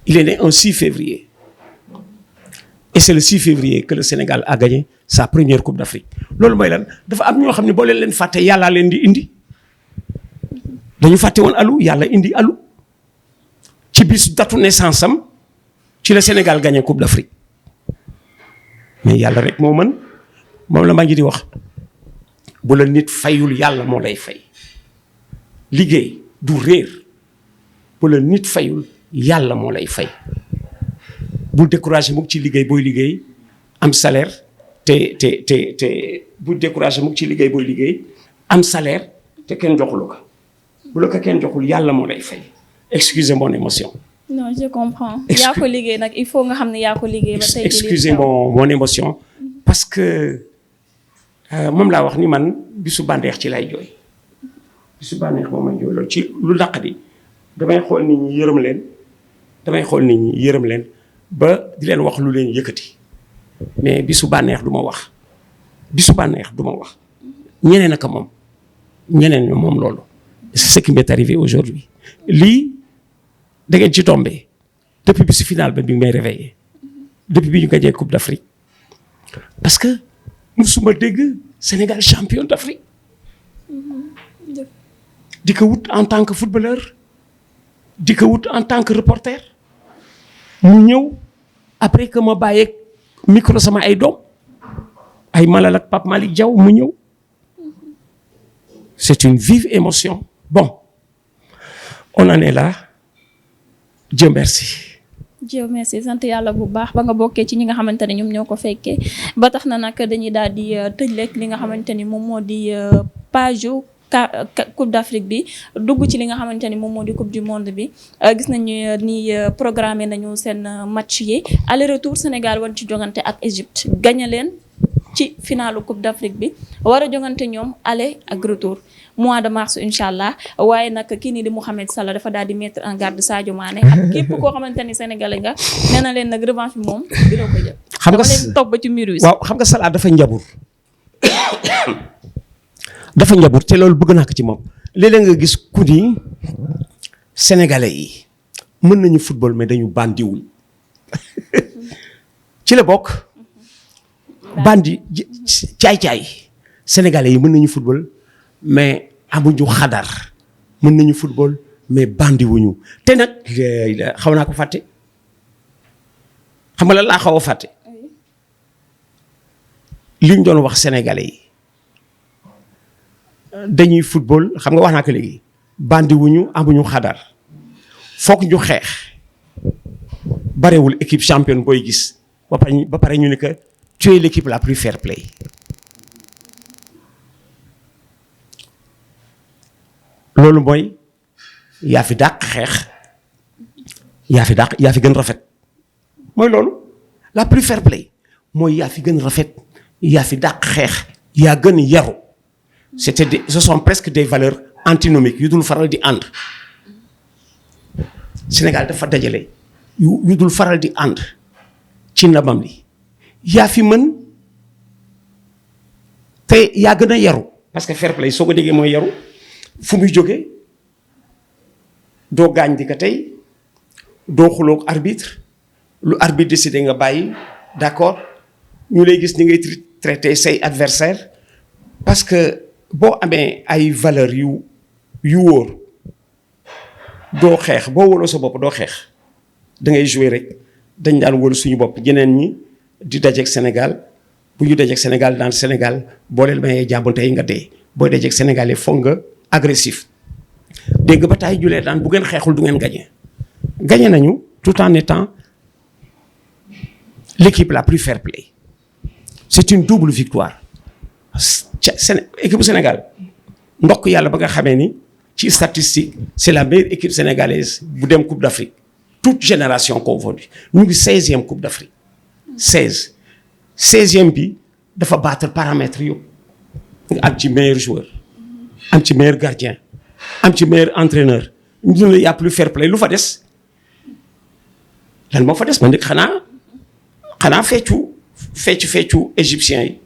il est né un 6 février et c'est le 6 février que le Sénégal a gagné sa première coupe d'Afrique loolu mooy lan dafa am ñoo xam ne boo leen fàtte yàllaa leen di indi dañu fàtte woon Alou yàlla indi Alou ci bis datu naissance am ci le Sénégal gagné coupe d'Afrique mais yàlla rek moo mën moom la maa ngi di wax bu la nit fayul yàlla moo lay fay liggéey du réer bu la nit fayul yàlla moo lay fay bul découragé mukk ci liggéey booy liggéey am salaire te bul découragé mukk ci liggéey booy liggéey am salaire te kenn joxulu ko bu la ko kenn joxul yàlla moo lay fay excusez mon émotion. non je comprends. yaa ko liggéey nag il faut nga xam ne yaa ko liggéey. ba tey excusez mon émotion parce que moom laa wax ni man bisu bànneex ci lay jooy bisu bànneex moom may jooy loolu ci lu naqadi damay xool nit ñi yërëm leen ba di leen wax lu leen yëkkati mais bisu bànneex du ma wax ñeneen ak moom ñeneen moom loolu c'est ce qui m'est arrivé aujourd'hui lii da ngeen ci tombé depuis bisu final ba bi may réveillé depuis bi ñu gagné coupe d'Afrique parce que musuma dégg Sénégal champion d'Afrique di ko wut en tant que footballeur di ko wut en tant que reporter mu ñëw après que ma bàyyeeg micro sama ay doom ay Malal ak Pape Malick Diaw mu ñëw c'est une vive émotion bon on en est là Dieu merci. Dieu merci sant yàlla bu baax ba nga bokkee ci ñi nga xamante ne ñoom ñoo ko fekkee ba tax na nag dañuy daal di tëj lekk li nga xamante ni moom moo di page coupe d'Afrique bi dugg ci li nga xamante ni moom moo di coupe du monde bi gis nañu ni programmé nañu seen match yi aller retour Sénégal war ci jongante ak Égypte gagné leen ci finalu coupe d'Afrique bi war a jongante ñoom aller ak retour mois de mars incha allah waaye nag kii nii di Mohamed Salah dafa daal di mettre en garde Sadio Mané ak képp koo xamante ni sénégalais nga nee na leen nag revanche bi moom dina ko jël. xam nga leen toog ba ci mur wi. waaw xam nga Salah dafa njabur dafa njabur te loolu bëgg naa ko ci moom léeg-léeg nga gis ku ni sénégalais yi mën nañu football mais dañu bandiwul ci la bokk. bandi caay-caay sénégalais yi mën nañu football mais amuñu xadar mën nañu football mais bandi wuñu te nag xaw naa ko fàtte xam nga lan laa xaw a fàtte liñ doon wax sénégalais yi dañuy football xam nga wax naa ko léegi bandi wuñu amuñu xadar foog ñu xeex barewul équipe championne booy gis ba pare ñu ne que tu es l'équipe la plus fair play loolu mooy yaa fi dàq xeex yaa fi gën rafet mooy loolu la plus fair play mooy yaa fi gën rafet yaa fi dàq xeex yaa gën yaru ce sont presque des valeurs antinomiques yu dul faral di ànd Sénégal dafa dajale yu dul faral di ànd ci ndamam li yaa fi mën te yaa gën a yaru parce que fair play soo ko déggee mooy yaru fu muy jógee doo gaañ di ko tey doo xuloog arbitre lu arbitre décidé nga bàyyi d'accord ñu lay gis ni ngay traité say adversaire parce que boo amee ay valeurs yu wóor doo xeex boo wóoloo sa bopp doo xeex da ngay jouer rek dañ daan wóolu suñu bopp ñeneen ñi di dajeeg Sénégal bu ñu dajeeg Sénégal dans Sénégal boo leen mayee jàmbul tey nga dee boo dajeeg Sénégal yi foog nga agressif dégg nga ba taay julee daan bu ngeen xeexul du ngeen gagné nañu tout en étant l'équipe la plus fair play c'est une double victoire équipe bu Sénégal ndokk yàlla ba nga xamee ni ci statistique c'est la meilleure équipe sénégalaise bu dem Coupe d'Afrique toute génération confondue ñu ngi 16e Coupe d'Afrique 16e bi dafa battre paramètres yëpp nga am ci meilleur joueur am ci meilleur gardien am ci meilleur entraîneur ñu ne y a plus fair play lu fa des lan moo fa des man nag xanaa feccu égyptiens yi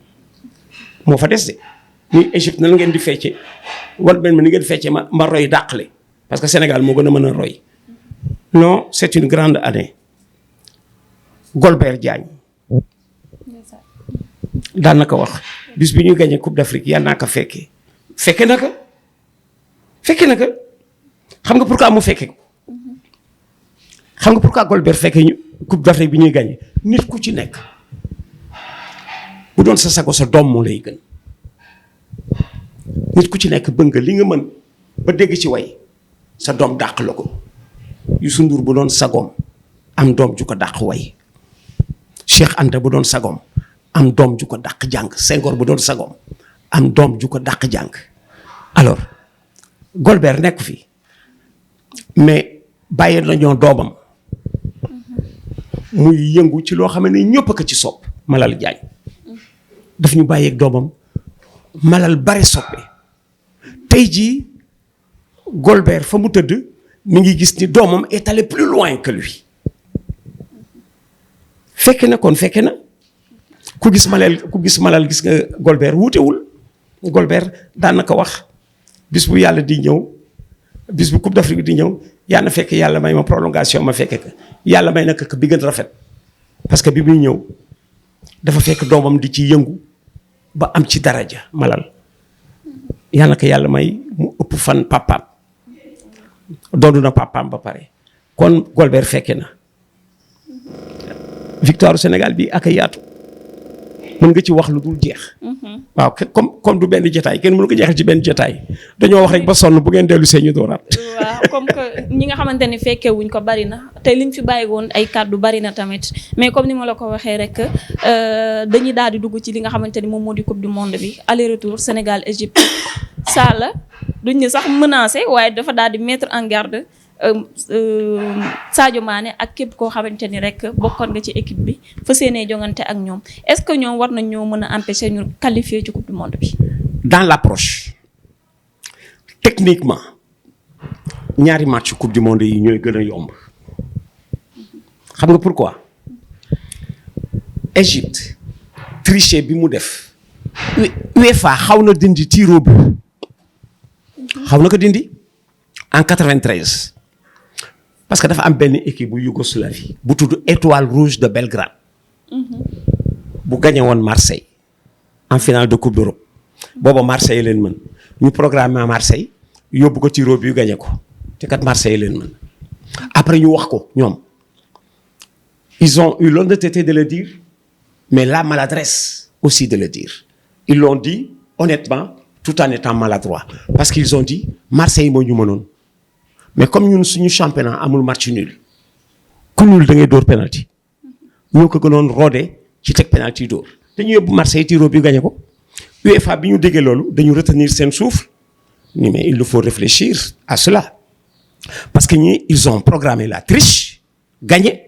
moo fa des de ni Égypte nan ngeen di fecce wala benn ni ngeen di fecce ma roy dàqale parce que Sénégal moo gën a mën a roy non c'est une grande année Golbert Diagne daan na ko wax bis bi ñuy gagné Coupe d'Afrique yal naa ko fekke na ko xam nga pourquoi mu fekke ko xam nga pourquoi Golbert fekke ñu Coupe d'Afrique bi ñuy gagné nit ku ci nekk bu doon sa sago sa doom moo lay gën nit ku ci nekk bëgg nga li nga mën ba dégg ci way sa doom dàq la ko Youssou Ndour bu doon sagoom am doom ju ko dàq way Cheikh Anta bu doon sagoom am doom ju ko dàq jàng Senghor bu doon sagoom am doom ju ko dàq jàng alors Golbert nekk fi mais bàyyi nañoo doomam muy yëngu ci loo xam ne ñëpp a ko ci sopp Malal Diagne daf ñu bàyyeeg doomam Malal bare soppe tey jii Golbert fa mu tëdd mi ngi gis ni doomam est allé plus loin que lui fekke na ku gis Malal gis nga Golbert wuutewul Golbert daan na ko wax bis bu yàlla di ñëw bis bu Coupe d'Afrique di ñëw yaa na fekk yàlla may ma prolongation ma fekke ko yàlla may na ko bi gën rafet parce que bi muy ñëw dafa fekk doomam di ci yëngu ba am ci daraja Malal yàlla ko yàlla may mu ëpp fan papaam doonu na papaam ba pare kon Golbert fekke na victoire Sénégal bi ak a yaatu mën nga ci wax lu dul jeex. waaw comme du benn jotaay kenn mënu ko jeexal ci benn jotaay dañoo wax rek ba sonn bu ngeen dellu see ñu dooraat. waaw comme que ñi nga xamante ne fekkee wuñ ko bari na te liñ fi bàyyi woon ay kàddu bari na tamit mais comme ni ma la ko waxee rek dañuy daal di dugg ci li nga xamante ni moom moo di coupe du monde bi aller retour Sénégal Égypte ça la duñ ne sax menacé waaye dafa daal di mettre en garde Sadio Mané ak képp koo xamante ni rek bokkoon nga ci équipe bi fa seenee jongante ak ñoom est-ce que ñoom war nañ ñoo mën a empêcher ñu qualifier ci coupe du monde bi. dans l'approche techniquement ñaari match coupe du monde yi ñooy gën a yomb xam nga pourquoi Égypte tricher bi mu def UEFA xaw na dindi tiro bi xaw na ko dindi en 93 parce que dafa am benn équipe bu Yougoslavie bu tudd Étoile Rouge de Belgrade bu gagné woon Marseille en finale de coupe d'Europe booba Marseille leen mën ñu programmé Marseille yóbbu ko tiro bi yu gagné ko te kat Marseille leen mën après ñu wax ko ñoom ils ont eu l'honnêteté de le dire mais la maladresse aussi de le dire ils l'ont dit honnêtement tout en étant maladroit parce qu'ils ont dit Marseille moo ñu mënoon mais comme ñun suñu championnat amul match nul ku nul da ngay dóor penalty ñoo ko gënoon roode ci teg penalty dóor dañu yóbbu Marseille tiro bi gagné ko UEFA bi ñu déggee loolu dañu retenir seen souffle ni mais il nous faut réfléchir à cela parce que ñi ils ont programmé la triche gagné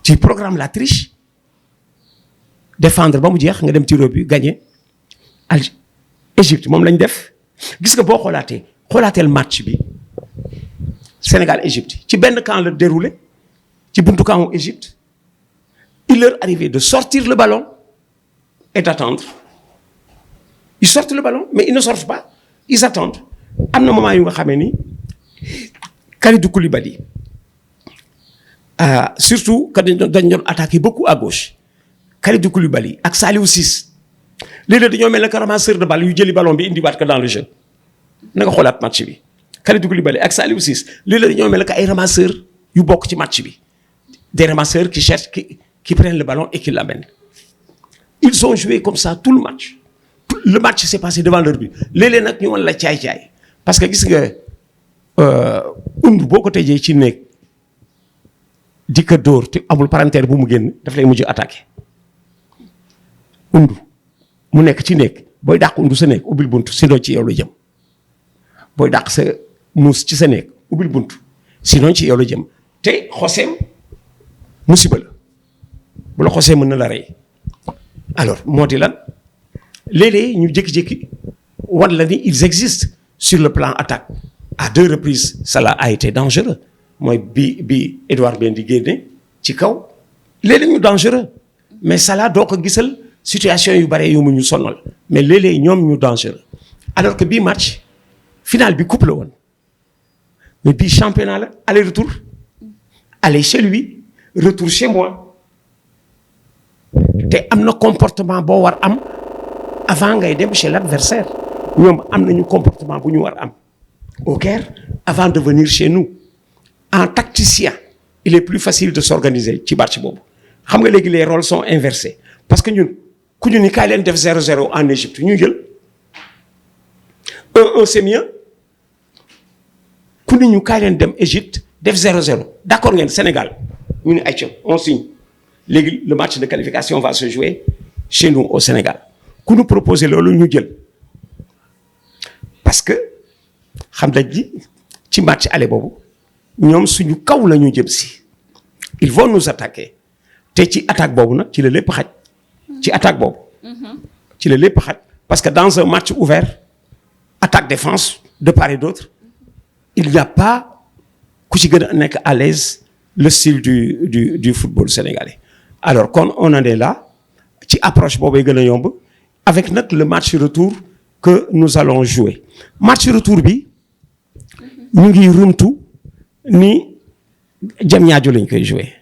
ci programme la triche défendre ba mu jeex nga dem tiro bi gagné Égypte moom lañ def gis nga boo xoolaateel match bi Sénégal Égypte ci benn camp la déroulé ci buntu camp Égypte il leur arrivait de sortir le ballon et d'attendre ils sortent le ballon mais ils ne sortent pas, ils attendent. am na moment yu nga xamee ni Kalidou Koulibaly surtout que dañ doon attaquer beaucoup à gauche Kalidou Koulibaly ak Saliou Ciss léeg-léeg dañoo mel ne que ramasseur de balle yu jëli ballon bi indiwaat ko dans le jeu na nga xoolaat match bi Kalidou Koulibaly ak Saliou Ciss léeg-léeg dañoo mel ne que ay ramasseurs yu bokk ci match bi des ramasseurs qui cherchent qui prennent le ballon et qui l'amènent. Ils ont joué comme ça tout le match. Le match s'est passé devant leur but léeg-léeg nag ñu wan la caay-caay parce que gis nga undu boo ko tëjee ci néeg di ko dóor te amul palanteer bu mu génn daf lay mujj attaqué undu mu nekk ci néeg booy dàq undu sa néeg ubbil buntu sinon ci yow la jëm booy dàq sa muus ci sa néeg ubbil buntu sinon ci yow la jëm te xoseem musiba la bu la xosee mën na la rey alors moo di lan léeg-léeg ñu jékki-jékki wan la ni ils existent sur le plan attaque à 2 reprises cela a été dangereux mooy bi Edouard Mendy génne ci kaw léeg-léeg ñu dangereux mais cela doo ko gisal situation yu bare yu mu ñu sonal mais léeg-léeg ñoom ñu dangereux alors que bii match final bi coupe la woon mais bii championnat la aller-retour aller chez lui retour chez moi te am na comportement boo war am avant ngay dem chez l'adversaire ñoom am nañu comportement bu ñu war am au Caire avant de venir chez nous en tacticien il est plus facile de s'organiser ci match boobu xam nga léegi les rôles sont inversés parce que ñun ku ñu ni kaay leen def 0-0 en Égypte ñu jël 1-1 c'est mieux ku ni ñu kaay leen dem Égypte def 0-0 d'accord ngeen Sénégal ñu ni ayca on signe léegi le match de qualification va se jouer chez nous au Sénégal ku ñu proposé loolu ñu jël parce que xam nañ ni ci match aller boobu ñoom suñu kaw la ñu jëm si ils vont nous attaquer te ci attaque boobu nag ci la lépp xaj ci attaque boobu ci la lépp xaj parce que dans un match ouvert attaque défense de part et d'autre il n'y a pas ku ci gën a nekk à l'aise le style du football sénégalais alors kon on en est là ci approche boobu gën a yomb avec nag le match retour que nous allons jouer match retour bi ñu ngi rumtu ni Diamniadio lañ koy jouer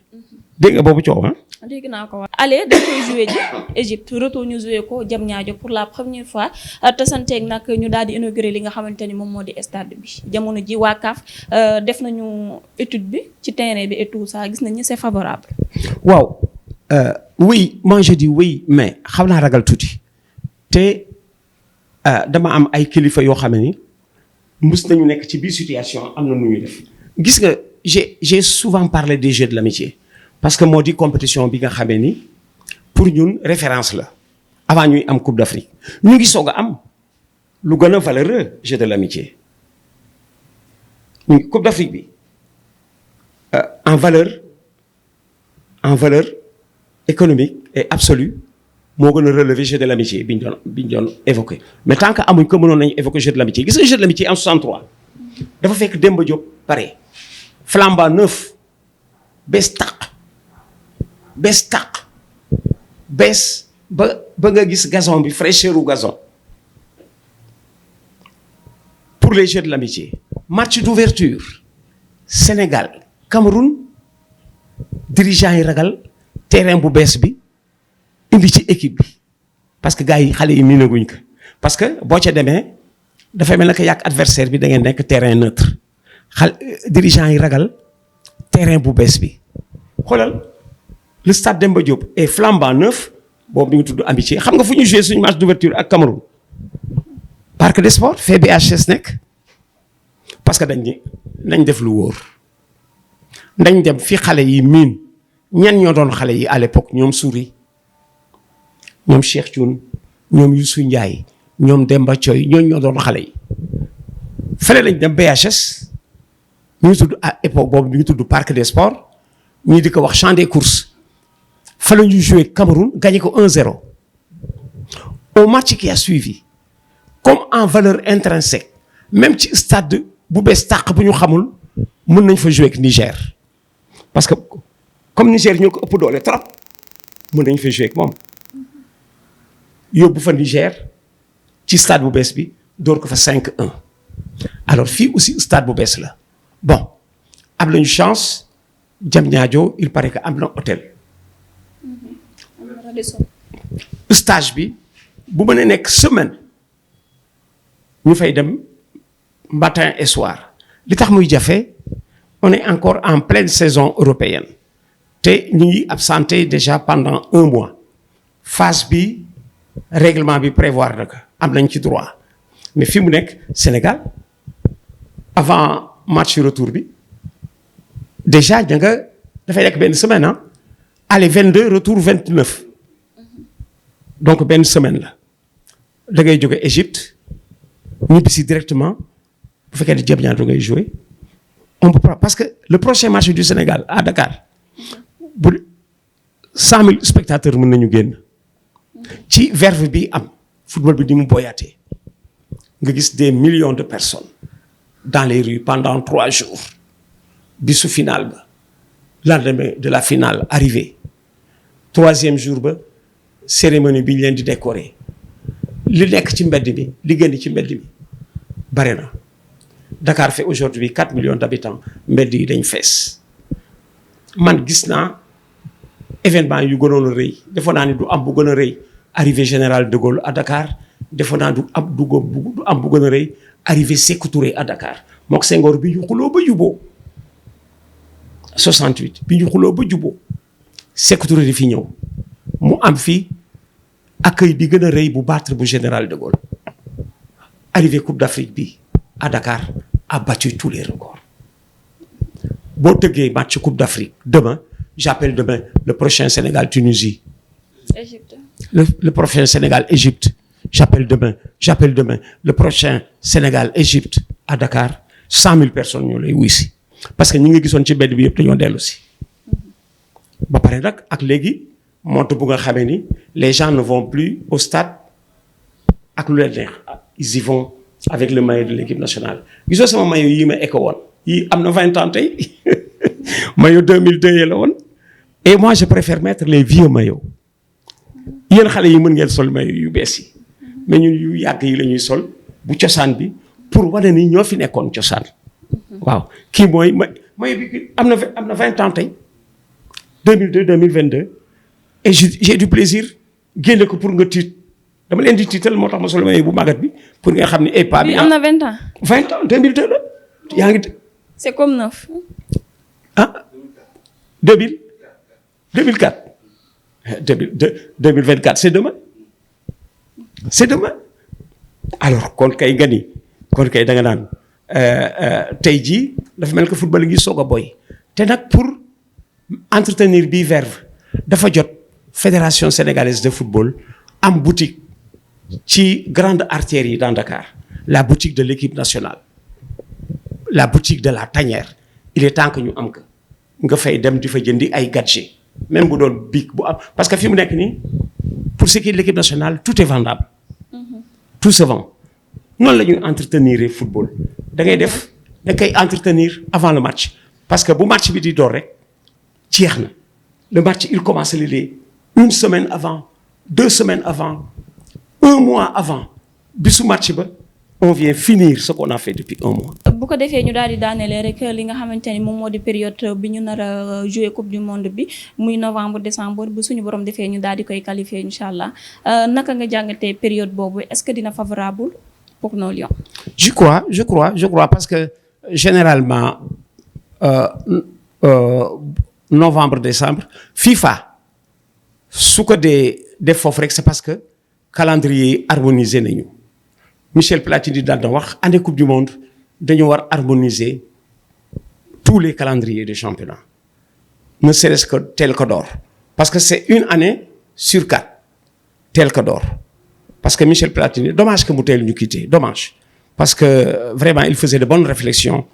dégg nga boobu coow ah. dégg naa ko wax allez dañ koy jouer ji Égypte retour ñu jouer ko Diamniadio pour la première fois te santeeg nag ñu daal di inaugurer li nga xamante ni moom moo di stade bi jamono ji waa CAF def nañu étude bi ci terrain bi et tout ça gis nañu c'est favorable. waaw oui moi je dis oui mais xam naa ragal tuuti te dama am ay kilifa yoo xam ni mus nañu nekk ci biir situation am na nu ñuy def gis nga j'ai souvent parlé des Jeux de l'amitié parce que moo di compétition bi nga xamee ni pour ñun référence la avant ñuy am Coupe d'Afrique ñu ngi soog a am lu gën a valeureux Jeux de l'amitié ñu ngi Coupe d'Afrique bi en valeur économique et absolue moo gën a relever Jeux de l'amitié bi ñu doon évoqué mais tant que amuñ ko mënoon nañu évoquer Jeux de l'amitié gis nga Jeux de l'amitié en 63 dafa fekk Demba Diop pare flambant neuf bees tàq bees ba nga gis gazon bi fraîcheur u gazon pour les Jeux de l'amitié match d'ouverture Sénégal Cameroun dirigeants yi ragal terrain bu bees bi indi ci équipe bi parce que gars yi xale yi miinaguñ ko parce que boo ca demee dafay mel ne que yàq adversaire bi da ngeen nekk terrain neutre dirigeants yi ragal terrain bu bees bi xoolal le stade Demba Diop est flambant neuf boobu mi ngi tudd amitié xam nga fu ñu joué suñu match d'ouverture ak Cameroun parc des sports fee BHS nekk parce que nañ def lu wóor nañ dem fi xale yi miin ñan ñoo doon xale yi à l'époque ñoom Souris ñoom Cheikh Thioune ñoom Youssou Ndiaye ñoom Demba Thioy ñoo doon xale yi fële lañ dem BHS ñu ngi tudd à époque boobu mi ngi tudd parc des sports ñu di ko wax champ des courses fa la ñu joué Cameroun gagné ko 1-0 au match qui a suivi comme en valeur intrinsèque même ci stade bu bees tàq bu ñu xamul mën nañ fa joué ak Niger parce que comme Niger ñoo ko ëpp doole trop mën nañ fa joué ak moom yóbbu fa Niger ci stade bu bees bi door ko fa 5-1 alors fii aussi stade bu bees la bon am nañu chance Diamniadio il paraît que am na hôtel. Stage bi bu mën a nekk semaine ñu fay dem matin et soir li tax muy jafe on est encore en pleine saison européenne te ñu ngi absenté déjà pendant 1 mois phase bi règlement bi prévoir na ko am nañ ci droit mais fi mu nekk Sénégal avant match retour bi déjà ña nga dafay nekk benn semaine ah aller 22 retour 29 donc benn semaine la da ngay jóge Égypte ñibbisi directement bu fekkee di Diamniadio ngay jouer on peut pas parce que le prochain match du Sénégal à Dakar bu 100 000 spectateurs mën nañu génn ci verve bi am football bi ni mu boyaatee nga gis des millions de personnes dans les rues pendant 3 jours bisu final ba lendemain de la finale arrivé 3e jour ba cérémonie bi ñu leen di décorer li nekk ci mbedd mi li génn ci mbedd mi bare na Dakar fait aujourd'hui 4 millions d'habitants mbedd yi dañ fees man gis naa événement yu gënoon a rëy defoon naa ni du am bu gën a rëy arrivée général de Gaulle à Dakar defoon naa du am bu gën a rëy arrivée Sékou Touré à Dakar mook Senghor bi ñu xuloo ba juboo 68 bi ñu xuloo ba juboo Sékou Touré di fi ñëw mu am fi accueil bi gën a rëy bu battre bu général de Gaulle arrivé Coupe d'Afrique bi à Dakar a battu tous les records boo tëggee match Coupe d'Afrique demain j'appelle demain le prochain Sénégal Tunisie Égypte le prochain Sénégal Égypte j'appelle demain le prochain Sénégal Égypte à Dakar 100 000 personnes ñoo lay wuy si parce que ñi nga gisoon ci mbedd bi yëpp dañoo dellu si ba pare nag ak léegi monte bu nga xamee ni les gens ne vont plus au stade ak lu leen neex ils y vont avec le maillot de l'équipe nationale gisoo sama maillot yi ma éco woon yi am na 20 ans tey maillot 2002 yi la woon et moi je préfère mettre les vieux maillots yéen xale yi mën ngeen sol maillot yu bees yi mais ñun yu yàgg yi la ñuy sol bu cosaan bi pour wane ni ñoo fi nekkoon cosaan waaw kii mooy maillot bi am na 20 ans tey 2002 2022 et j'ai du plaisir génne ko pour nga tiit dama leen di tiital moo tax ma sol maillot bu màggat bi pour nga xam ne ay pas bi am na 20 ans 20 ans 2002 la yaa ngi c'est comme neuf 2004 2024 c'est demain alors kon kay nga ni kon kay da nga naan tey jii dafa mel que football ngi soog a boy te nag pour entretenir bii verve dafa jot fédération sénégalaise de football am boutique ci grande artères yi dans Dakar la boutique de l'équipe nationale la boutique de la tanière il est temps que ñu am ko nga fay dem di fa jëndi ay gadget même bu doon bic bu am parce que fi mu nekk nii pour ce qui est de l'équipe nationale tout est vendable tout se vend noonu la ñuy entretenir football da ngay def da koy entretenir avant le match parce que bu match bi di door rek jeex na le match il commence léeg-léeg 1 semaine avant 2 semaines avant 1 mois avant bisu match ba on vient finir ce qu'on a fait depuis 1 mois. bu ko defee ñu daal di daanelee rek li nga xamante ni moom moo di période bi ñu nar a jouer coupe du monde bi muy novembre décembre bu suñu borom defee ñu daal di koy qualifier incha allah naka nga jàngatee période boobu est-ce que dina favorable pour nos Lions. je crois parce que généralement novembre décembre FIFA su ko def foofu rek c'est parce que calendrier harmonisé nañu. Michel Platini daal na wax année coupe du monde dañu war harmoniser tous les calendriers de championnat ne serait-ce que tel que d'or parce que c'est une année sur 4 tel que d'or parce que Michel Platini dommage que mu teel ñu quitté dommage parce que vraiment il faisait de bonnes réflexions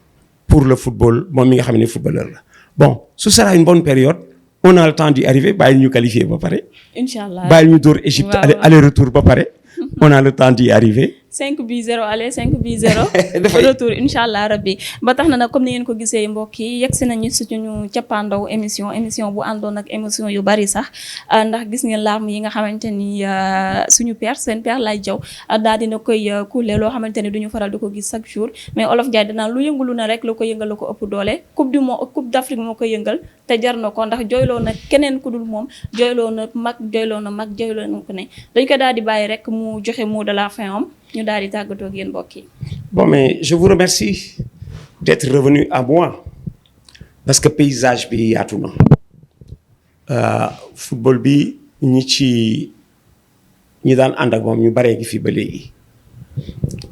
pour le football moom mi nga xam ne footballeur la bon ce sera une bonne période on a le temps d'y arriver bàyyi ñu qualifier ba pare. Inch'Allah bàyyi ñu dóor Égypte aller-retour ba pare. on a le temps d'y arriver. 5-0 aller 5-0 retour incha allah rabbi ba tax na nag comme ni ngeen ko gisee mbokk yi yegg si nañu suñu cappaandaw émission bu àndoon ak émission yu bari sax ndax gis ngeen larmes yi nga xamante ni suñu seen père lay jaw daal dina koy couler loo xamante ni duñu faral di ko gis chaque jour mais olof Ndiaye danaa lu yëngalu na rek la ko yëngal la ko ëpp doole coupe d'Afrique moo ko yëngal te jar na ko ndax jooyloo na keneen ku dul moom jooyloo na mag jooyloo na ko ne dañ ko daal di bàyyi rek mu joxe mot de la fin am ñu daal di tàggatoo ak yéen mbokk yi. Bon, mais je vous remercie d'être revenu à moi parce que paysage bi yaatu na football bi ñi daan ànd ak moom ñu baree gi fii ba léegi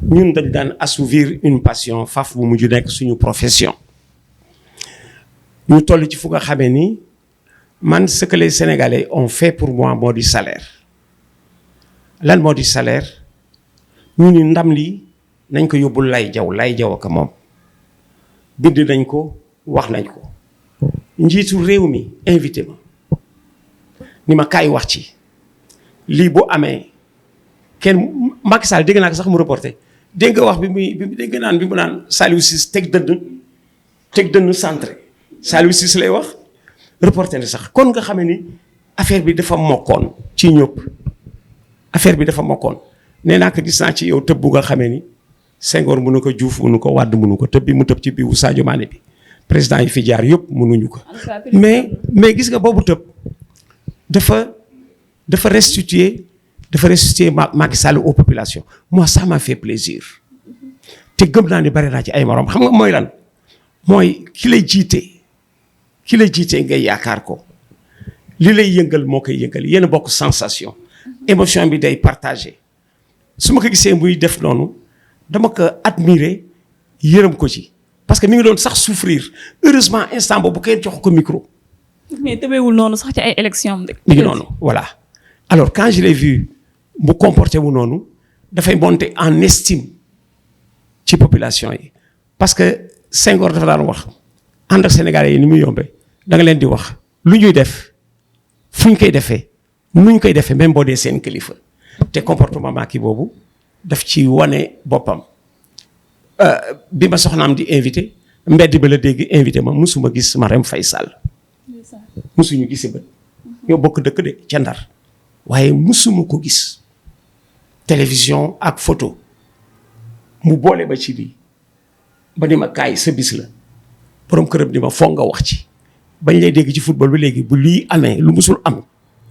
ñun dañ daan assouvir une passion faf bu mujj nekk suñu profession ñu toll ci fu nga xamee ni man ce que les Sénégalais ont fait pour moi moo di salaire lan moo di salaire ñu ni ndam li nañ ko yóbbul lay jaw ak moom bind nañ ko wax nañ ko njiitu réew mi invité ma ni ma kaay wax ci lii bu amee kenn Macky Sall dégg naa ko sax mu reporté dégg nga wax bi mu naan Saliou Ciss teg dënn centré Saliou Ciss lay wax reporté na sax kon nga xamee ni affaire bi dafa mokkoon ci ñëpp affaire bi dafa mokkoon nee naa ko gis naa ci yow tëb bu nga xamee ni Senghor mënu ko Diouf mënu ko Wade mënu ko tëb bi mu tëb ci biiwu Sadio Mané bi président yi fi jaar yëpp mënuñu ko mais gis nga boobu tëb dafa restituer Macky Sall aux populations moi ça m'a fait plaisir te gëm naa ni bari naa ci ay morom xam nga mooy lan mooy ki lay jiite ngay yaakaar ko li lay yëngal moo koy yëngal yéen a bokk sensation émotion bi day partagé su ma ko gisee muy def noonu dama ko admirer yërëm ko ci parce que mi ngi doon sax souffrir heureusement instant boobu kenn jox ko micro. mais tëbeewul noonu sax ci ay élections de. mi ngi noonu voilà alors quand je l'ai vu mu comporté wu noonu dafay monter en estime ci population yi parce que Senghor dafa daan wax ànd ak Sénégalais yi ni muy yombee da nga leen di wax lu ñuy def fu ñu koy defee nu ñu koy defee même boo dee seen kilifa te comportement Macky boobu daf ci wane boppam bi ma soxnaam di invité mbedd ba la dégg invité ma musuma gis Marème Faye Sall musuñu gisi bët ñoo bokk dëkk de ca Ndar waaye musuma ko gis télévision ak photo mu boole ba ci lii ba ni ma kaay sa bis la borom këram ni ma foog nga wax ci bañ lay dégg ci football bi léegi bu lii amee lu musul am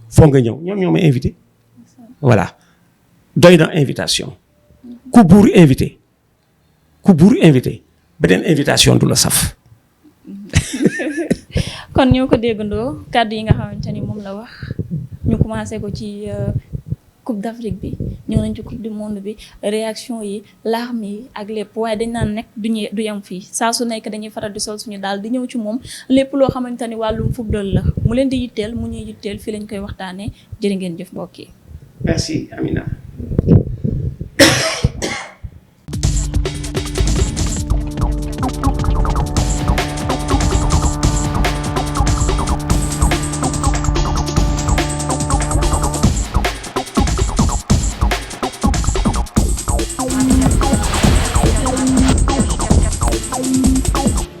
foog nga ñëw ñoom ñoo ma invité voilà doy na invitation ku buur invité beneen invitation du la saf. kon ñoo ko déggandoo kàddu yi nga xamante ni moom la wax ñu commencé ko ci Coupe d'Afrique bi ñëw nañ ci Coupe du monde bi réaction yi larmes yi ak lépp waaye dañ naan nekk du yem fii saa su nekk dañuy faral di sol suñu daal di ñëw ci moom lépp loo xamante ni wàllum football la mu leen di yitteel mu ñuy yitteel fii lañ koy waxtaanee jërë ngeen jëf mbokk yi. Merci Amina.